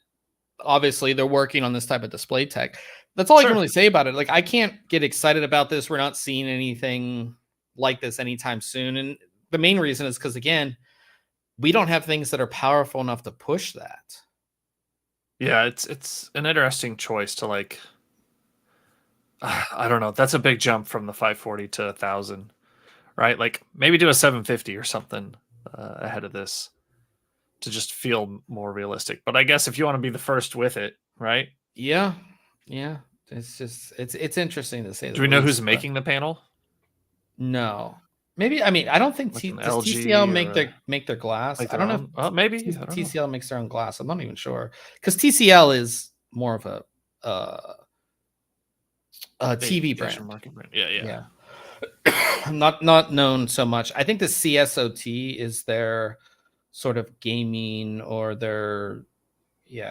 obviously they're working on this type of display tech. That's all I can really say about it. Like, I can't get excited about this. We're not seeing anything like this anytime soon, and the main reason is because, again, we don't have things that are powerful enough to push that. Yeah, it's an interesting choice to like. I don't know. That's a big jump from the 540 to 1,000, right? Like maybe do a 750 or something ahead of this to just feel more realistic. But I guess if you want to be the first with it, right? Yeah. It's just it's interesting to say. Do we know who's making the panel? No. Maybe, I mean, I don't think Like does TCL make their glass. Like I don't know. Well, maybe TCL makes their own glass. I'm not even sure, because TCL is more of a TV brand. Market brand. Yeah. Not known so much. I think the CSOT is their sort of gaming, or their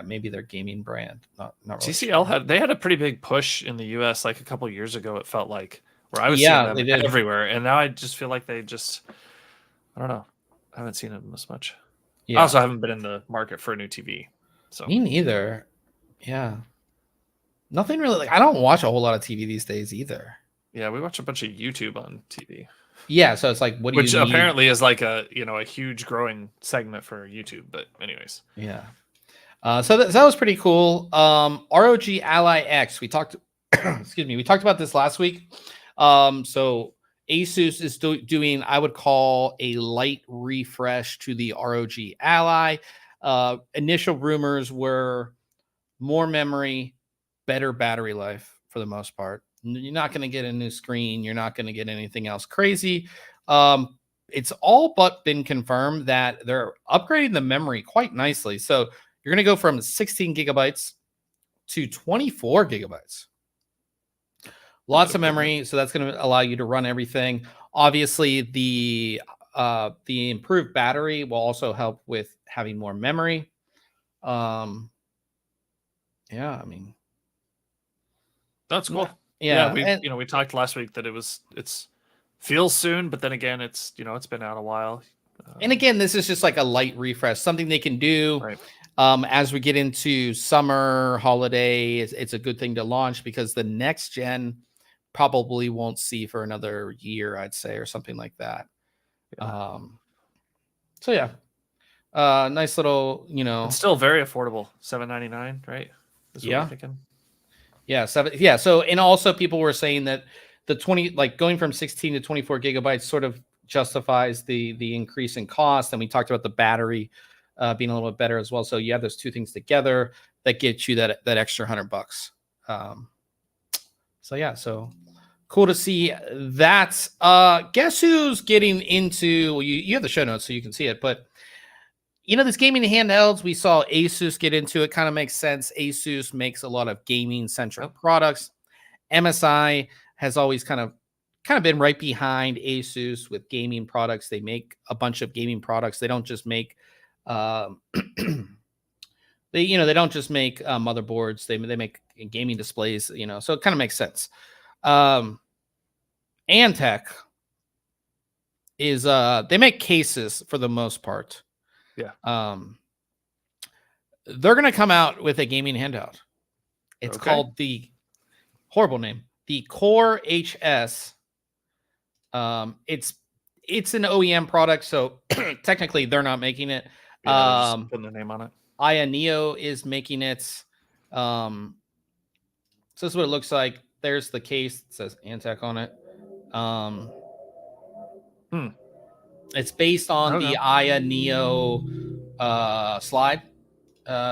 maybe their gaming brand. Not really TCL sure. had a pretty big push in the US like a couple years ago. It felt like, where I was seeing them everywhere, and now I just feel like they just, I don't know, I haven't seen them as much. I also haven't been in the market for a new TV. So me neither. Yeah. Nothing really, like, I don't watch a whole lot of TV these days either. Yeah, we watch a bunch of YouTube on TV. Yeah, so it's like, which apparently is like a huge growing segment for YouTube. But anyways, yeah. So that was pretty cool. ROG Ally X. We talked. Excuse me. We talked about this last week. So Asus is doing, I would call, a light refresh to the ROG Ally. Initial rumors were more memory, better battery life for the most part. You're not going to get a new screen. You're not going to get anything else crazy. It's all but been confirmed that they're upgrading the memory quite nicely. So you're going to go from 16 gigabytes to 24 gigabytes. Lots of memory, so that's going to allow you to run everything. Obviously, the improved battery will also help with having more memory. Yeah, I mean, that's cool. Yeah, we talked last week that it's feels soon, but then again, it's been out a while. And again, this is just like a light refresh, something they can do. Right. As we get into summer holiday, it's a good thing to launch, because the next gen probably won't see for another year, I'd say, or something like that. Yeah. So yeah, nice little, it's still very affordable, $799, right? That's what I'm thinking. Yeah, So, and also people were saying that the 20, like going from 16 to 24 gigabytes sort of justifies the increase in cost. And we talked about the battery being a little bit better as well. So you have those two things together that get you that extra $100. So yeah, so cool to see that. Guess who's getting into? Well, you have the show notes so you can see it, but this gaming handhelds, we saw Asus get into it. Kind of makes sense. Asus makes a lot of gaming centric products. MSI has always kind of been right behind Asus with gaming products. They make a bunch of gaming products. They don't just make they don't just make motherboards. They make gaming displays, so it kind of makes sense. Antec is they make cases for the most part. Yeah. They're going to come out with a gaming handheld. It's called the horrible name, the Core HS. It's an OEM product, so technically they're not making it. Yeah, just putting the name on it. Neo is making it. So this is what it looks like. There's the case. It says Antec on it. It's based on the Neo slide,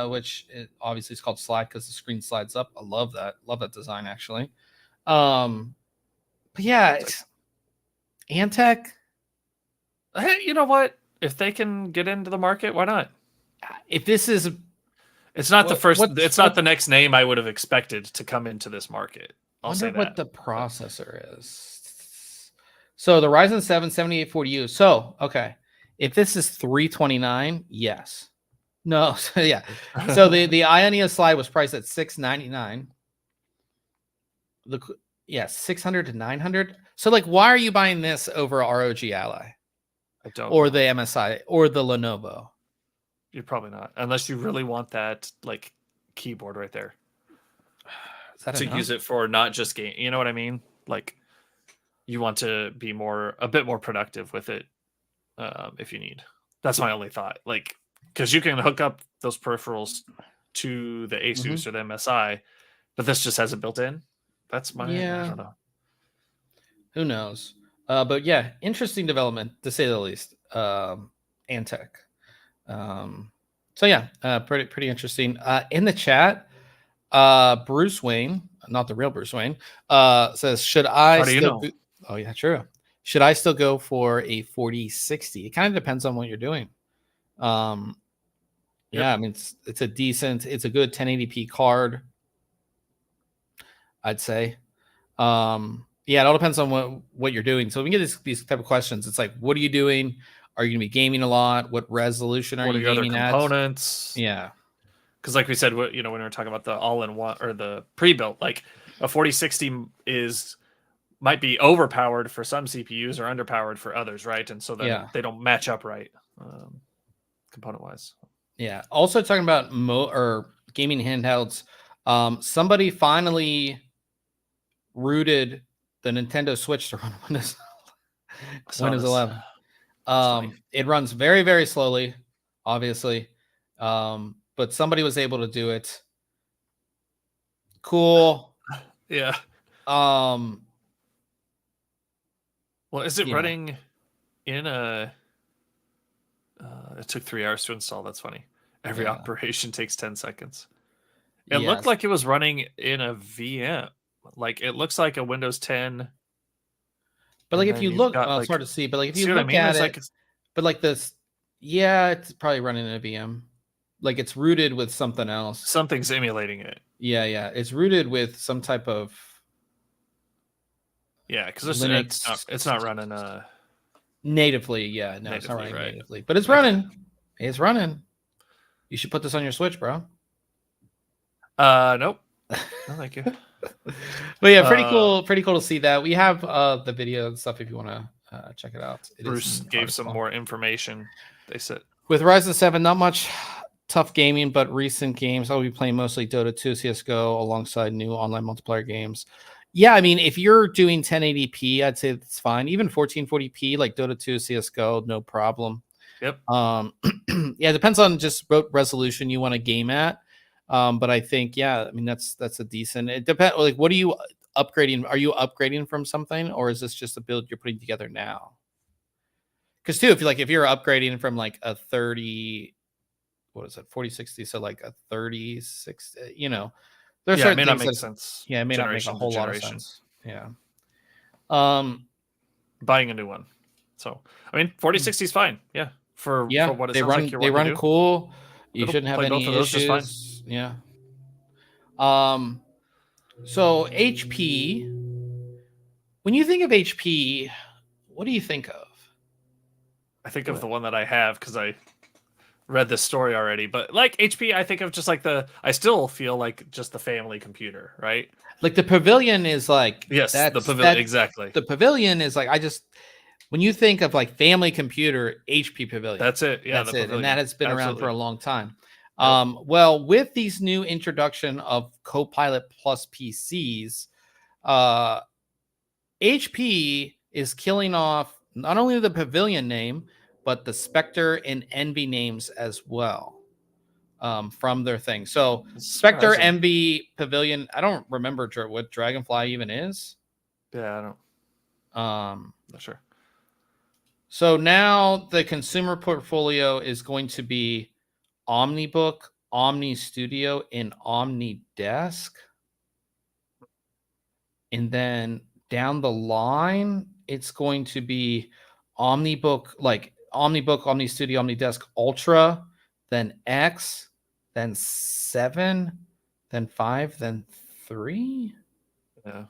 which obviously is called slide because the screen slides up. I love that. Love that design, actually. But yeah, it's Antec. Hey, you know what? If they can get into the market, why not? If this is, it's not the first. It's not the next name I would have expected to come into this market. I'll say that. What the processor is. So the Ryzen 7 7840U. So if this is 329, yes. No, so yeah. So the Neo slide was priced at $699. Yeah, 600 to 900. So like, why are you buying this over ROG Ally I don't or know. the MSI or the Lenovo? You're probably not, unless you really want that like keyboard right there Is that to enough? use it for not just game. You know what I mean? Like you want to be a bit more productive with it if you need. That's my only thought. Like because you can hook up those peripherals to the Asus or the MSI, but this just has it built in. That's I Yeah, don't know. who knows? But yeah, interesting development to say the least. Antec. So yeah, pretty interesting. In the chat, Bruce Wayne, not the real Bruce Wayne, says, "Should I How do you still?" know? Oh yeah, true. Should I still go for a 4060? It kind of depends on what you're doing. Um, Yep. yeah, I mean it's a good 1080p card, I'd say. Yeah, it all depends on what you're doing. So we get these type of questions. It's like, what are you doing? Are you going to be gaming a lot? What resolution are What are you your other gaming at? components? Yeah, Because like we said, when we were talking about the all-in-one or the pre-built, like a 4060 might be overpowered for some CPUs or underpowered for others, right? And so then yeah, they don't match up right, component-wise. yeah. Also talking about or gaming handhelds. Somebody finally rooted the Nintendo Switch to run Windows I saw Windows this. 11. That's funny. It runs very, very slowly, obviously. But somebody was able to do it. Cool. Yeah. Um, Well, is it running in a? It took 3 hours to install. That's funny. Every operation takes 10 seconds. It looked like it was running in a VM. Like it looks like a Windows 10. But like if you look, well, it's hard to see. But like if you look at it, but like this, yeah, it's probably running in a VM. Like it's rooted with something else. Something's emulating it. Yeah, yeah, it's rooted with some type of. Yeah, because Linux. it's not running natively. Yeah, no, it's not running right? natively, but it's running. It's running. You should put this on your Switch, bro. Nope. No, thank you. But yeah, pretty cool. Pretty cool to see that. We have the video and stuff if you want to check it out. Bruce gave some more information. They said with Ryzen 7, not much tough gaming, but recent games. I'll be playing mostly Dota 2, CS:GO, alongside new online multiplayer games. Yeah, I mean, if you're doing 1080p, I'd say it's fine. Even 1440p, like Dota 2, CS:GO, no problem. Yep. Yeah, it depends on just what resolution you want to game at. But I think, yeah, I mean that's a decent. It depends. Like, what are you upgrading? Are you upgrading from something, or is this just a build you're putting together now? Because too, if you're upgrading from like a 30, what is it, 4060, so like a 36, there's certain it may things not make sense. Yeah, it may not make a whole lot of sense. Yeah. Buying a new one. So I mean, 4060 is fine. Yeah. For what it sounds like you're they run cool. You shouldn't have any issues. Yeah. So HP. When you think of HP, what do you think of? I think of the one that I have because I read this story already. But like HP, I think of just like I still feel like just the family computer, right? Like the Pavilion is like, yes, the Pavilion, exactly. The Pavilion is like, when you think of like family computer, HP Pavilion. That's it. Yeah, that's it. And that has been around for a long time. Yep. Well, with these new introduction of Copilot plus PCs, HP is killing off not only the Pavilion name, but the Spectre and Envy names as well, from their thing. So Spectre, Envy, Pavilion. I don't remember what Dragonfly even is. Yeah, I don't. Not sure. So now the consumer portfolio is going to be OmniBook, Omni Studio, and Omni Desk. And then down the line, it's going to be OmniBook, Omni Studio, Omni Desk Ultra, then X, then 7, then 5, then 3. Yeah.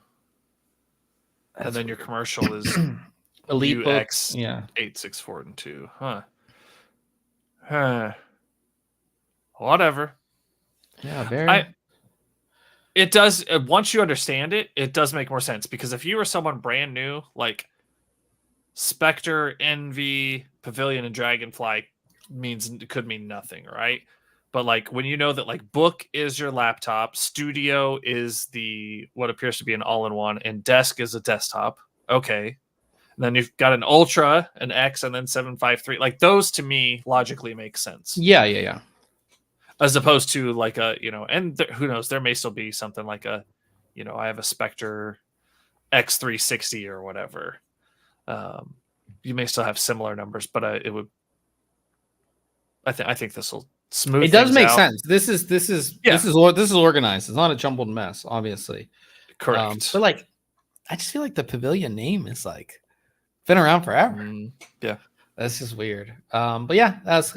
And then your commercial is Elite UX, Book, yeah, 864 and 2. Huh. Whatever. Yeah, very. It does. Once you understand it, it does make more sense, because if you were someone brand new, like Spectre, Envy, Pavilion, and Dragonfly could mean nothing, right? But like when you know that like Book is your laptop, Studio is what appears to be an all-in-one, and Desk is a desktop. Okay. And then you've got an Ultra, an X, and then 753. Like those to me logically make sense. Yeah. As opposed to like and who knows, there may still be something like I have a Spectre X360 or whatever. You may still have similar numbers, but it would. I think this will smooth. It does make out. sense. This is organized. It's not a jumbled mess, obviously. Correct. But like, I just feel like the Pavilion name is like been around forever. Yeah, that's just weird. But yeah, that's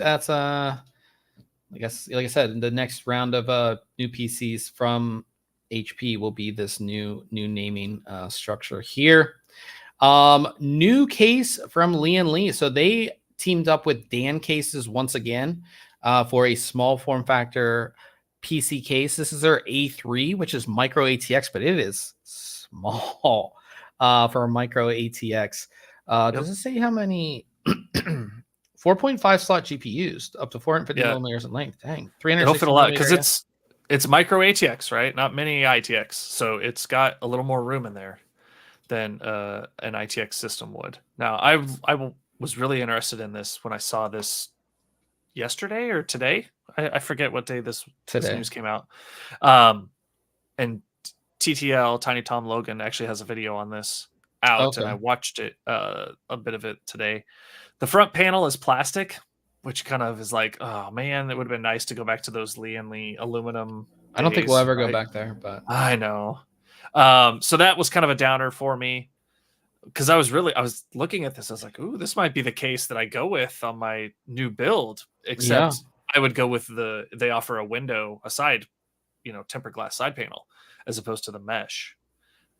I guess, like I said, the next round of new PCs from HP will be this new naming structure here. New case from Lian Li. So they teamed up with Dan Cases once again for a small form factor PC case. This is their A3, which is micro ATX, but it is small for a micro ATX. Does it say how many? 4.5 slot GPUs, up to 450 millimeters in length. Dang, 360. It'll fit a lot because it's micro ATX, right? Not mini ITX, so it's got a little more room in there than an ITX system would. Now, I was really interested in this when I saw this yesterday or today. I forget what day this news came out. And TTL, Tiny Tom Logan, actually has a video on this out, and I watched it, a bit of it today. The front panel is plastic, which kind of is like, oh man, it would have been nice to go back to those Lian Li aluminum days, I don't think we'll ever go back there, but I know. So that was kind of a downer for me, because I was looking at this. I was like, ooh, this might be the case that I go with on my new build, except I would go with they offer a side, tempered glass side panel as opposed to the mesh.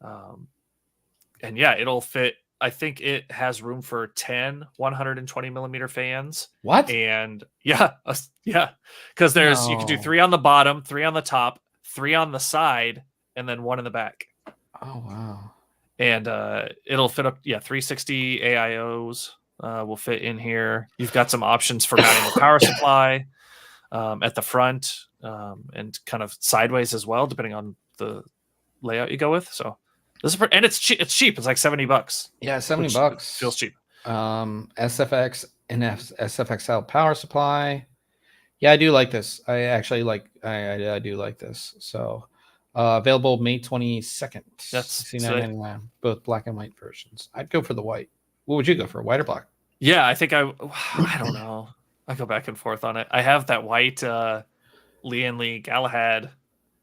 And yeah, it'll fit. I think it has room for 10 120 millimeter fans. What? And yeah, because you can do 3 on the bottom, 3 on the top, 3 on the side, and then 1 in the back. Oh wow! And it'll fit up. Yeah, 360 AIOs will fit in here. You've got some options for mounting the power supply at the front and kind of sideways as well, depending on the layout you go with. So. And it's cheap. It's cheap. It's like $70. Yeah, $70 feels cheap. SFX and SFXL power supply. Yeah, I do like this. I actually like. I do like this. So available May 22nd. That's $69.99. Both black and white versions. I'd go for the white. What would you go for? White or black? Yeah, I think I don't know. I go back and forth on it. I have that white Lian Li Galahad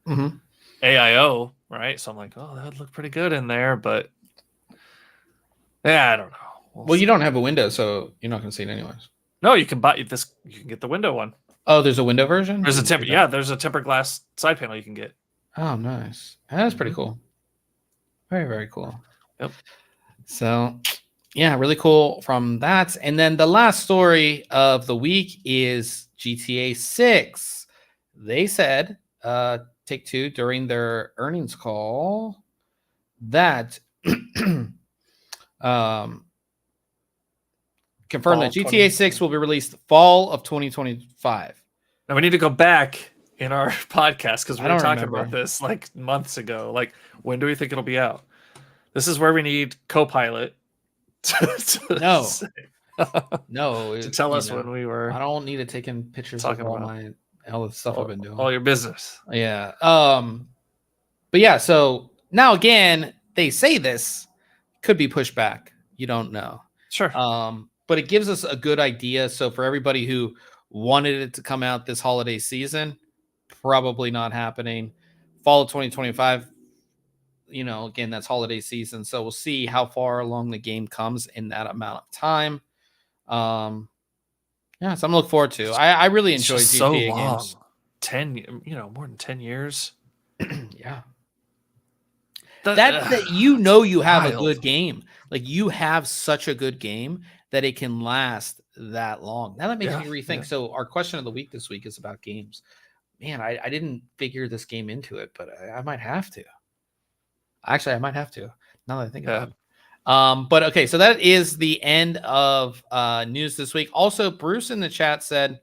AIO. Right, so I'm like, oh, that would look pretty good in there, but yeah, I don't know. Well, you don't have a window, so you're not going to see it anyways. No, you can buy this. You can get the window one. Oh, there's a window version. There's there's a tempered glass side panel you can get. Oh, nice. That's pretty cool. Very, very cool. Yep. So, yeah, really cool from that. And then the last story of the week is GTA 6. They said, Take-Two during their earnings call that confirmed that GTA 6 will be released fall of 2025. Now we need to go back in our podcast because we were talking remember about this like months ago. Like, when do we think it'll be out? This is where we need Copilot to tell us when we were. I don't need to take in pictures of all the stuff I've been doing. All your business. Yeah. But yeah, so now again, they say this could be pushed back. You don't know. Sure. But it gives us a good idea. So for everybody who wanted it to come out this holiday season, probably not happening. Fall of 2025, again, that's holiday season. So we'll see how far along the game comes in that amount of time. Yeah, something to look forward to. I really enjoy GTA so long. games. 10, more than 10 years. Yeah. That you have a good game. Like, you have such a good game that it can last that long. Now that makes me rethink. So our question of the week this week is about games. man, I didn't figure this game into it, but I might have to. Actually, I might have to now that I think about it. But okay, so that is the end of news this week. Also, Bruce in the chat said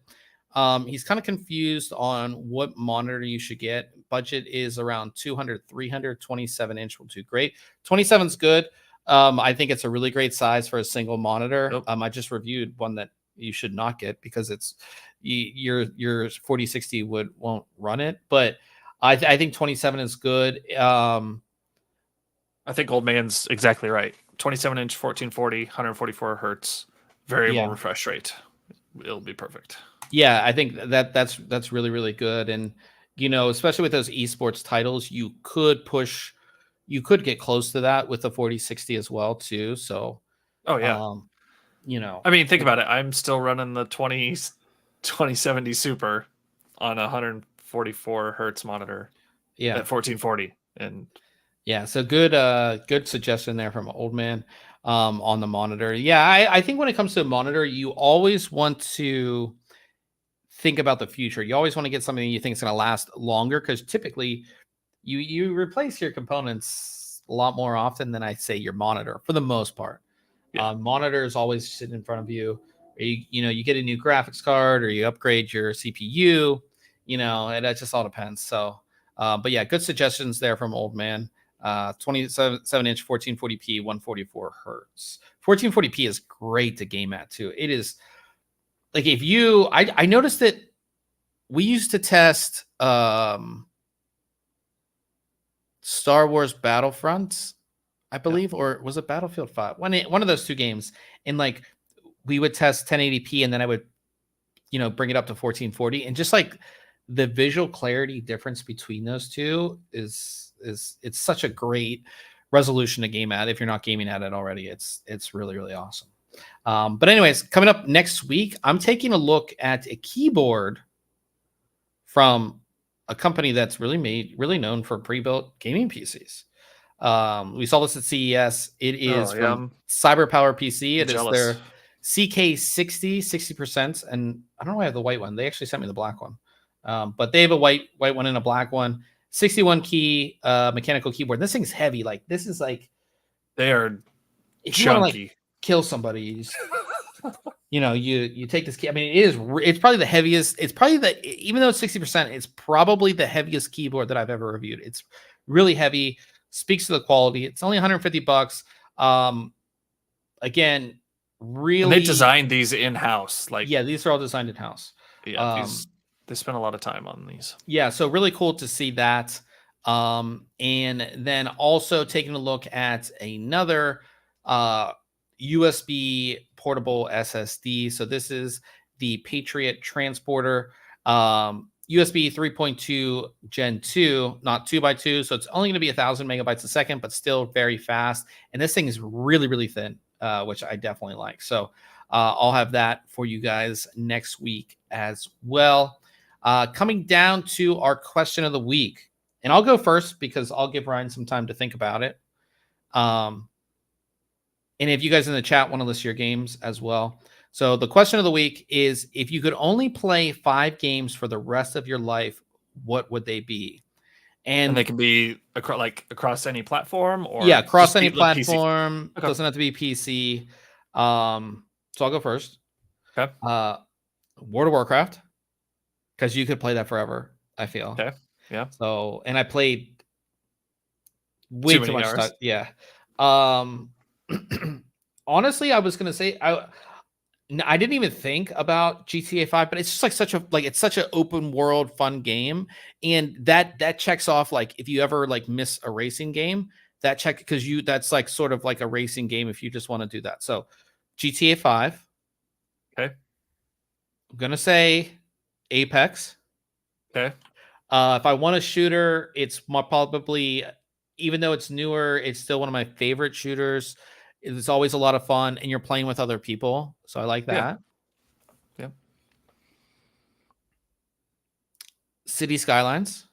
he's kind of confused on what monitor you should get. Budget is around 200, 300, 27-inch will do great. 27 is good. I think it's a really great size for a single monitor. Yep. I just reviewed one that you should not get because it's your 4060 won't run it. But I think 27 is good. I think Old Man's exactly right. 27-inch, 1440, 144 hertz, variable refresh rate. It'll be perfect. Yeah, I think that's really, really good. And, especially with those esports titles, you could get close to that with the 4060 as well, too. So, oh, yeah. I mean, think about it. I'm still running the 2070 Super on a 144 hertz monitor at 1440. And yeah, so good suggestion there from Old Man on the monitor. Yeah, I think when it comes to a monitor, you always want to think about the future. You always want to get something you think is going to last longer, because typically you replace your components a lot more often than I say your monitor for the most part. Monitors always sit in front of you. Or you get a new graphics card, or you upgrade your CPU. And that just all depends. So, but yeah, good suggestions there from Old Man. 27-inch 1440p 144 hertz. 1440p is great to game at too. It is like, if you I noticed that we used to test Star Wars Battlefront, I believe, or was it Battlefield 5? One of those two games, and like we would test 1080p, and then I would bring it up to 1440, and just like the visual clarity difference between those two is it's such a great resolution to game at. If you're not gaming at it already, it's really, really awesome. But anyways, coming up next week, I'm taking a look at a keyboard from a company that's really known for pre-built gaming PCs. We saw this at CES. It is from CyberPower PC. It is their CK60, 60%. And I don't know why I have the white one. They actually sent me the black one. But they have a white one and a black one. 61 key mechanical keyboard. This thing's heavy. Like, this is like, they are if chunky. you want to like kill somebody, you take this key. I mean, it's probably the heaviest. It's probably even though it's 60%, it's probably the heaviest keyboard that I've ever reviewed. It's really heavy, speaks to the quality. It's only $150. Again, really, and they designed these in-house. Like, yeah, these are all designed in-house. Yeah, they spent a lot of time on these. Yeah, so really cool to see that. And then also taking a look at another USB portable SSD. So this is the Patriot Transporter USB 3.2 Gen 2, not 2x2. So it's only going to be 1,000 megabytes a second, but still very fast. And this thing is really, really thin, which I definitely like. So I'll have that for you guys next week as well. Coming down to our question of the week. And I'll go first because I'll give Ryan some time to think about it. And if you guys in the chat want to list your games as well. So the question of the week is, if you could only play 5 games for the rest of your life, what would they be? And they can be across any platform, or across any platform. Okay. Doesn't have to be PC. So I'll go first. Okay. World of Warcraft, because you could play that forever, I feel. Okay. Yeah. So, and I played way too much stuff. Yeah. Honestly, I was gonna say I didn't even think about GTA 5, but it's just like it's such an open world fun game, and that checks off, like, if you ever like miss a racing game, that check, because that's like sort of like a racing game if you just want to do that. So GTA 5. Okay. I'm gonna say Apex. Okay. If I want a shooter, it's probably, even though it's newer, it's still one of my favorite shooters. It's always a lot of fun, and you're playing with other people, so I like that. Yeah. City Skylines.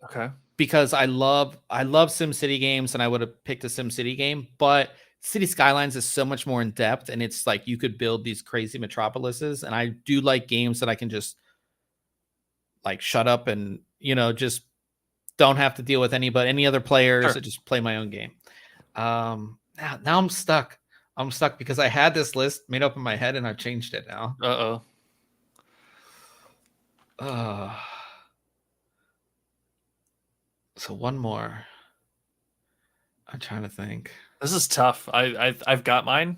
Okay. Because I love SimCity games, and I would have picked a SimCity game, but City Skylines is so much more in depth, and it's like you could build these crazy metropolises, and I do like games that I can just like shut up and just don't have to deal with any other players. Sure. I just play my own game. Now I'm stuck. I'm stuck because I had this list made up in my head and I've changed it now. So one more. I'm trying to think. This is tough. I've got mine,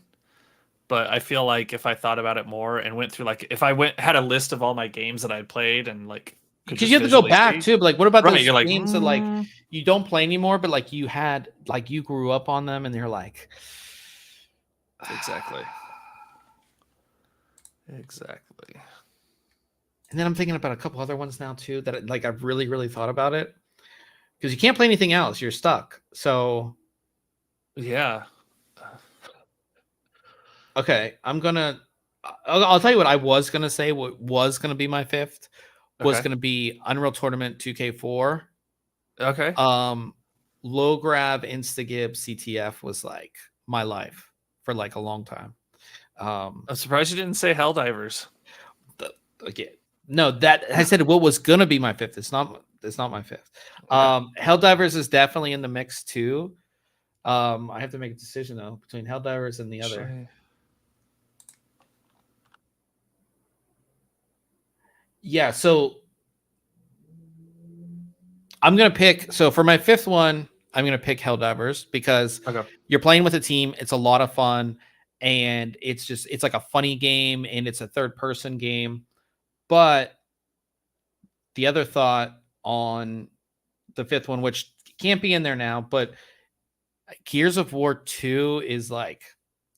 but I feel like if I thought about it more and went through, like, if I had a list of all my games that I played and like, because you have to go back too. But like, what about those you're games that like you don't play anymore, but like you had, like you grew up on them, and they're like, exactly. And then I'm thinking about a couple other ones now too that like I've really, really thought about it, because you can't play anything else. You're stuck. So yeah. Okay, I'll tell you what I was gonna say. What was gonna be my fifth was gonna be Unreal Tournament 2K4. Okay. Low grab Instagib CTF was like my life for like a long time. I'm surprised you didn't say Helldivers. No, that I said what was gonna be my fifth. It's not my fifth. Helldivers is definitely in the mix too. I have to make a decision though between Helldivers and the other. Yeah, so I'm gonna pick. So for my fifth one, I'm gonna pick Helldivers because you're playing with a team. It's a lot of fun, and it's like a funny game, and it's a third-person game. But the other thought on the fifth one, which can't be in there now, but Gears of War 2 is like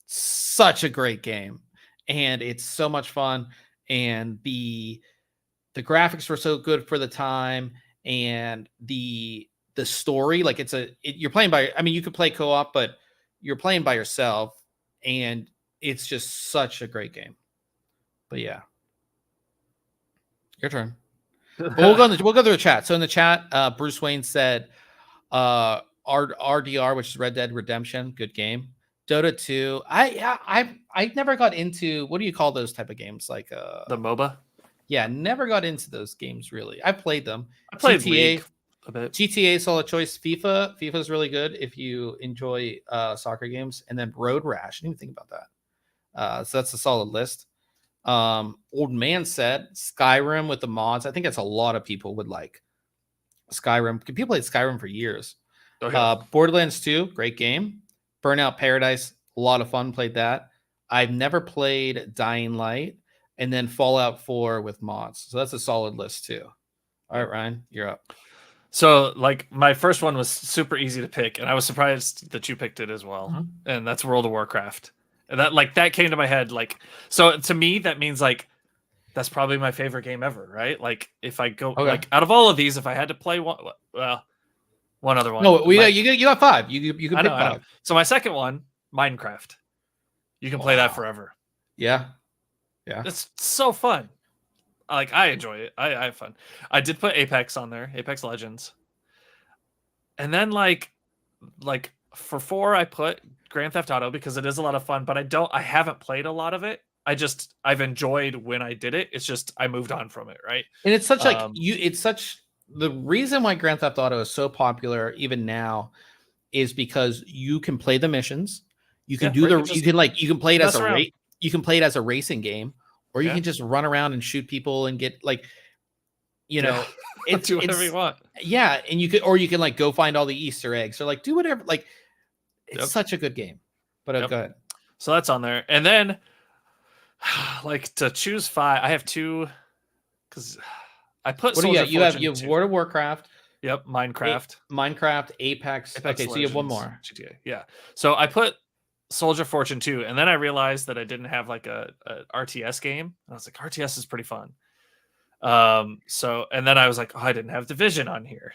such a great game, and it's so much fun, and the graphics were so good for the time, and the story, like you're playing by, I mean, you could play co-op, but you're playing by yourself, and it's just such a great game. But yeah, your turn. We'll go through the chat. So in the chat, Bruce Wayne said RDR, which is Red Dead Redemption, good game. Dota 2. I never got into, what do you call those type of games, like the MOBA? Yeah, never got into those games really. I played them. I played League a bit. GTA, solid choice. FIFA is really good if you enjoy soccer games. And then Road Rash. I didn't even think about that. So that's a solid list. Old Man said Skyrim with the mods. I think that's a lot of people would like Skyrim. People played Skyrim for years. Borderlands 2, great game. Burnout Paradise, a lot of fun. Played that. I've never played Dying Light. And then Fallout 4 with mods. So that's a solid list too. All right, Ryan, you're up. So like my first one was super easy to pick, and I was surprised that you picked it as well. And that's World of Warcraft. And that came to my head. Like, so to me, that means like that's probably my favorite game ever, right? Like if I go like out of all of these, if I had to play one, well, one other one. No, you got five. You can pick five. So my second one, Minecraft. You can play that forever. Yeah. It's so fun. Like, I enjoy it. I have fun. I did put Apex on there, Apex Legends. And then like for 4, I put Grand Theft Auto because it is a lot of fun, but I haven't played a lot of it. I've enjoyed when I did it. It's just I moved on from it, right? And it's such the reason why Grand Theft Auto is so popular even now is because you can play the missions. You can you can play it as a race. You can play it as a racing game, or you can just run around and shoot people and get like, it's do whatever you want. Yeah, and you can like go find all the Easter eggs or like do whatever. Like, it's such a good game. But go ahead. So that's on there, and then like to choose 5, I have 2 because I put. What do you have? You have World of Warcraft. Yep, Minecraft, Apex. Okay, Legends, so you have one more. GTA. Yeah. So I put Soldier Fortune 2, and then I realized that I didn't have like a RTS game, and I was like, RTS is pretty fun. So, and then I was like, I didn't have Division on here.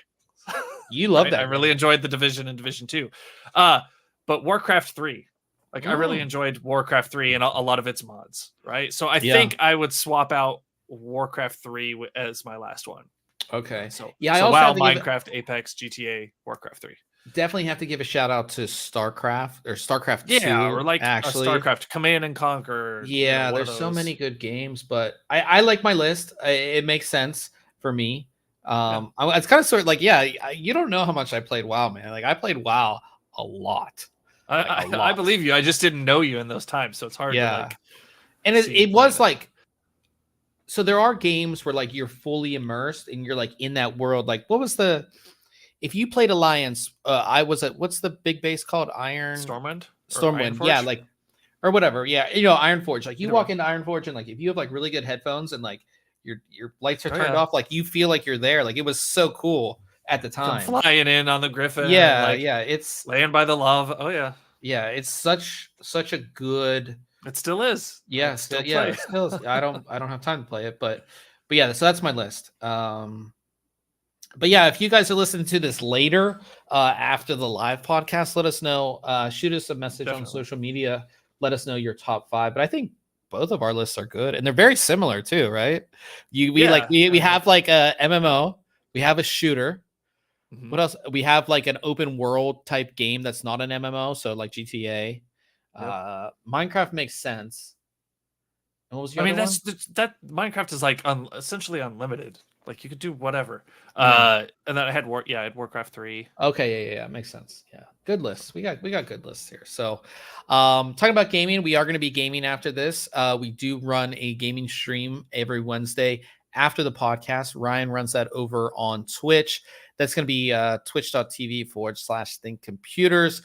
You love that. I really enjoyed the Division and Division 2. But Warcraft 3, like I really enjoyed Warcraft 3 and a lot of its mods, right? So I think I would swap out Warcraft 3 as my last one. Okay. So I also have Minecraft, Apex, GTA, Warcraft 3. Definitely have to give a shout out to StarCraft or StarCraft 2. Yeah, or like actually StarCraft, Command and Conquer. Yeah, there's so many good games, but I like my list. It makes sense for me. It's kind of sort of like, you don't know how much I played WoW, man. Like I played WoW a lot. I believe you. I just didn't know you in those times, so it's hard to like. And it was like, so there are games where like you're fully immersed and you're like in that world. Like what was if you played Alliance, I was at, what's the big base called? Stormwind. Yeah, like, or whatever. Yeah, Ironforge. Like you walk into Ironforge and like if you have like really good headphones and like your lights are turned off, like you feel like you're there. Like it was so cool at the time. Come flying in on the Griffin. Yeah, it's laying by the lava. Oh yeah. Yeah, it's such a good. It still is. Yeah, it still is. I don't have time to play it, but yeah, so that's my list. But yeah, if you guys are listening to this later, after the live podcast, let us know. Shoot us a message on social media. Let us know your top 5. But I think both of our lists are good, and they're very similar too, right? We have like a MMO, we have a shooter. Mm-hmm. What else? We have like an open world type game that's not an MMO, so like GTA. Yep. Minecraft makes sense. And what was your that Minecraft is like essentially unlimited. Like you could do whatever. And then I had Warcraft 3. Okay, yeah, makes sense. Yeah, good lists. We got good lists here. So, talking about gaming, we are going to be gaming after this. We do run a gaming stream every Wednesday after the podcast. Ryan runs that over on Twitch. That's going to be twitch.tv/ThinkComputers.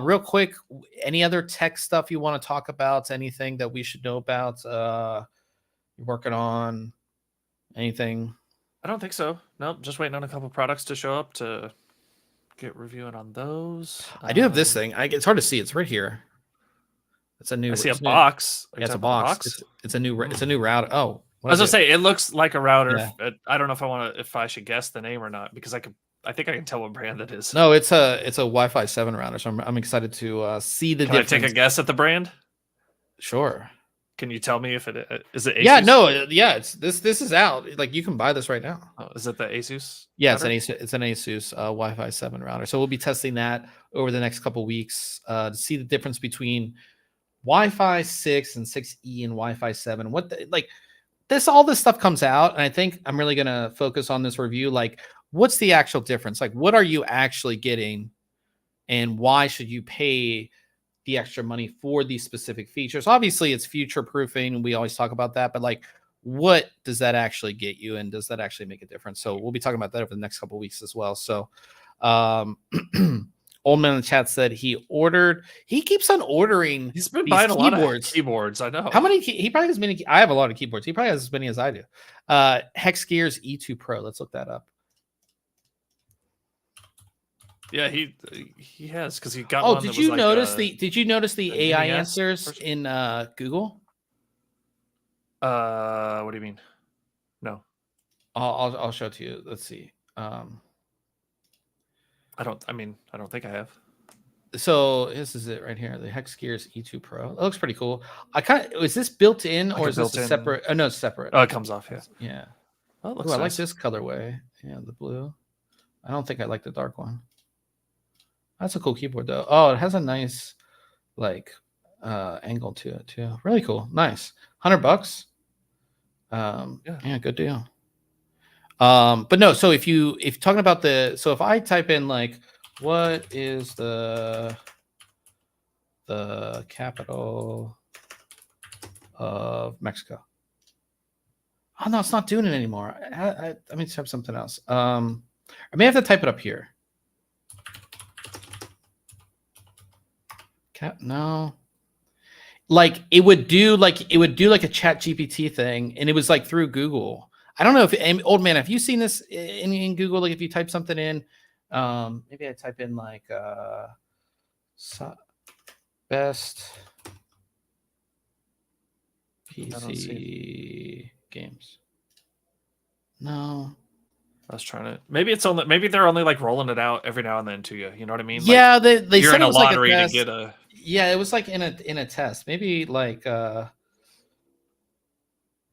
Real quick, any other tech stuff you want to talk about? Anything that we should know about? You're working on anything? I don't think so. Nope, just waiting on a couple products to show up to get reviewing on those. I do have this thing. It's hard to see. It's right here. It's a new. I see a box. Yeah, it's a box. It's a new router. Oh, I was gonna say it looks like a router. Yeah. I don't know if I should guess the name or not, because I think I can tell what brand it is. No, it's a Wi-Fi 7 router. So I'm excited to see the difference. Can I take a guess at the brand? Sure. Can you tell me if it is it Asus? Yeah, no, it's this is out. Like you can buy this right now. Oh, is it the Asus? Yeah, router? It's an Asus Wi-Fi 7 router. So we'll be testing that over the next couple weeks to see the difference between Wi-Fi 6 and 6E and Wi-Fi 7. All this stuff comes out, and I think I'm really gonna focus on this review. Like, what's the actual difference? Like, what are you actually getting, and why should you pay the extra money for these specific features? Obviously, it's future proofing, and we always talk about that. But like, what does that actually get you, and does that actually make a difference? So we'll be talking about that over the next couple of weeks as well. So, Old Man in the chat said he keeps on ordering. He's been buying a lot of keyboards. I know. How many? He probably has many. I have a lot of keyboards. He probably has as many as I do. Hex Gears E2 Pro. Let's look that up. Yeah, he has, because he got. Oh, did you notice the AI answers in Google? What do you mean? No. I'll show it to you. Let's see. I don't think I have. So this is it right here. The Hex Gears E2 Pro. That looks pretty cool. Is this built in, or is this a separate? Oh no, it's separate. Oh, it comes off. Yeah. Yeah. Oh, it looks nice. I like this colorway. Yeah, the blue. I don't think I like the dark one. That's a cool keyboard though. Oh, it has a nice angle to it too. Really cool. Nice. $100. Yeah, good deal. But no, so if talking about if I type in like, what is the capital of Mexico? Oh no, it's not doing it anymore. I may type something else. I may have to type it up here. No. Like it would do like a Chat GPT thing, and it was like through Google. I don't know if Old Man, have you seen this in Google? Like if you type something in, maybe I type in like best PC games. No. I was trying to. Maybe they're only like rolling it out every now and then to you. You know what I mean? Yeah, like, they you're said in a lottery like to get a. Yeah, it was like in a test. Maybe like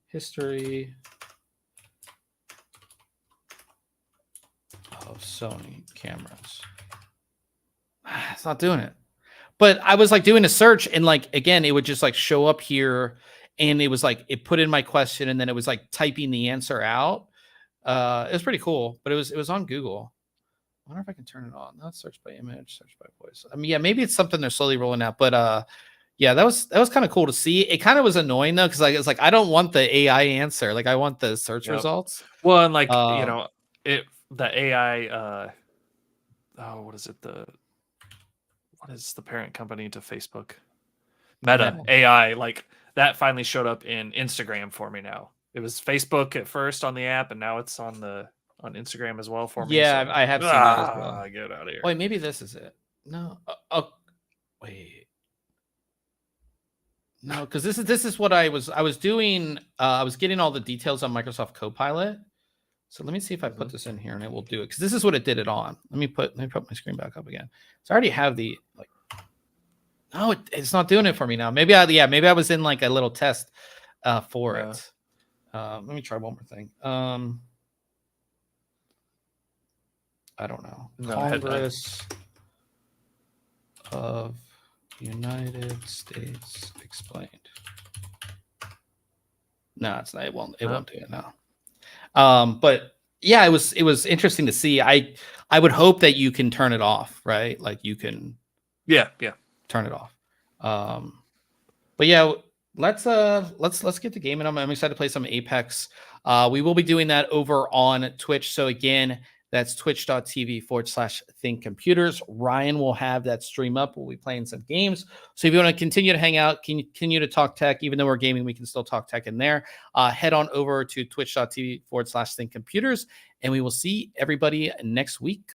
history of Sony cameras. It's not doing it. But I was like doing a search, and like again, it would just like show up here, and it was like it put in my question, and then it was like typing the answer out. It was pretty cool, but it was on Google. I wonder if I can turn it on. Not search by image, search by voice. I mean, yeah, maybe it's something they're slowly rolling out, but yeah, that was kind of cool to see. It kind of was annoying though, because like it's like I don't want the AI answer, like I want the search results. Well, and like you Um, know, the AI. Oh, what is it? What is the parent company to Facebook? Meta AI. Like that finally showed up in Instagram for me now. It was Facebook at first on the app, and now it's on Instagram as well for me. Yeah, So I have seen that as well. get out of here. Wait, maybe this is it. No, wait. No, because this is what I was doing. I was getting all the details on Microsoft Copilot. So let me see if I put this in here and it will do it, because this is what it did it on. Let me put my screen back up again. So I already have the like. No, it's not doing it for me now. Maybe maybe I was in like a little test for it. Let me try one more thing. I don't know. No, Congress of United States explained. No, it's not. It won't do it now. But yeah, it was interesting to see. I would hope that you can turn it off, right? Like you can turn it off. But yeah, let's get the game in. I'm excited to play some Apex. We will be doing that over on Twitch. So again, that's twitch.tv/ThinkComputers. Ryan will have that stream up. We'll be playing some games. So if you want to continue to hang out, continue to talk tech, even though we're gaming, we can still talk tech in there. Head on over to twitch.tv/ThinkComputers, and we will see everybody next week.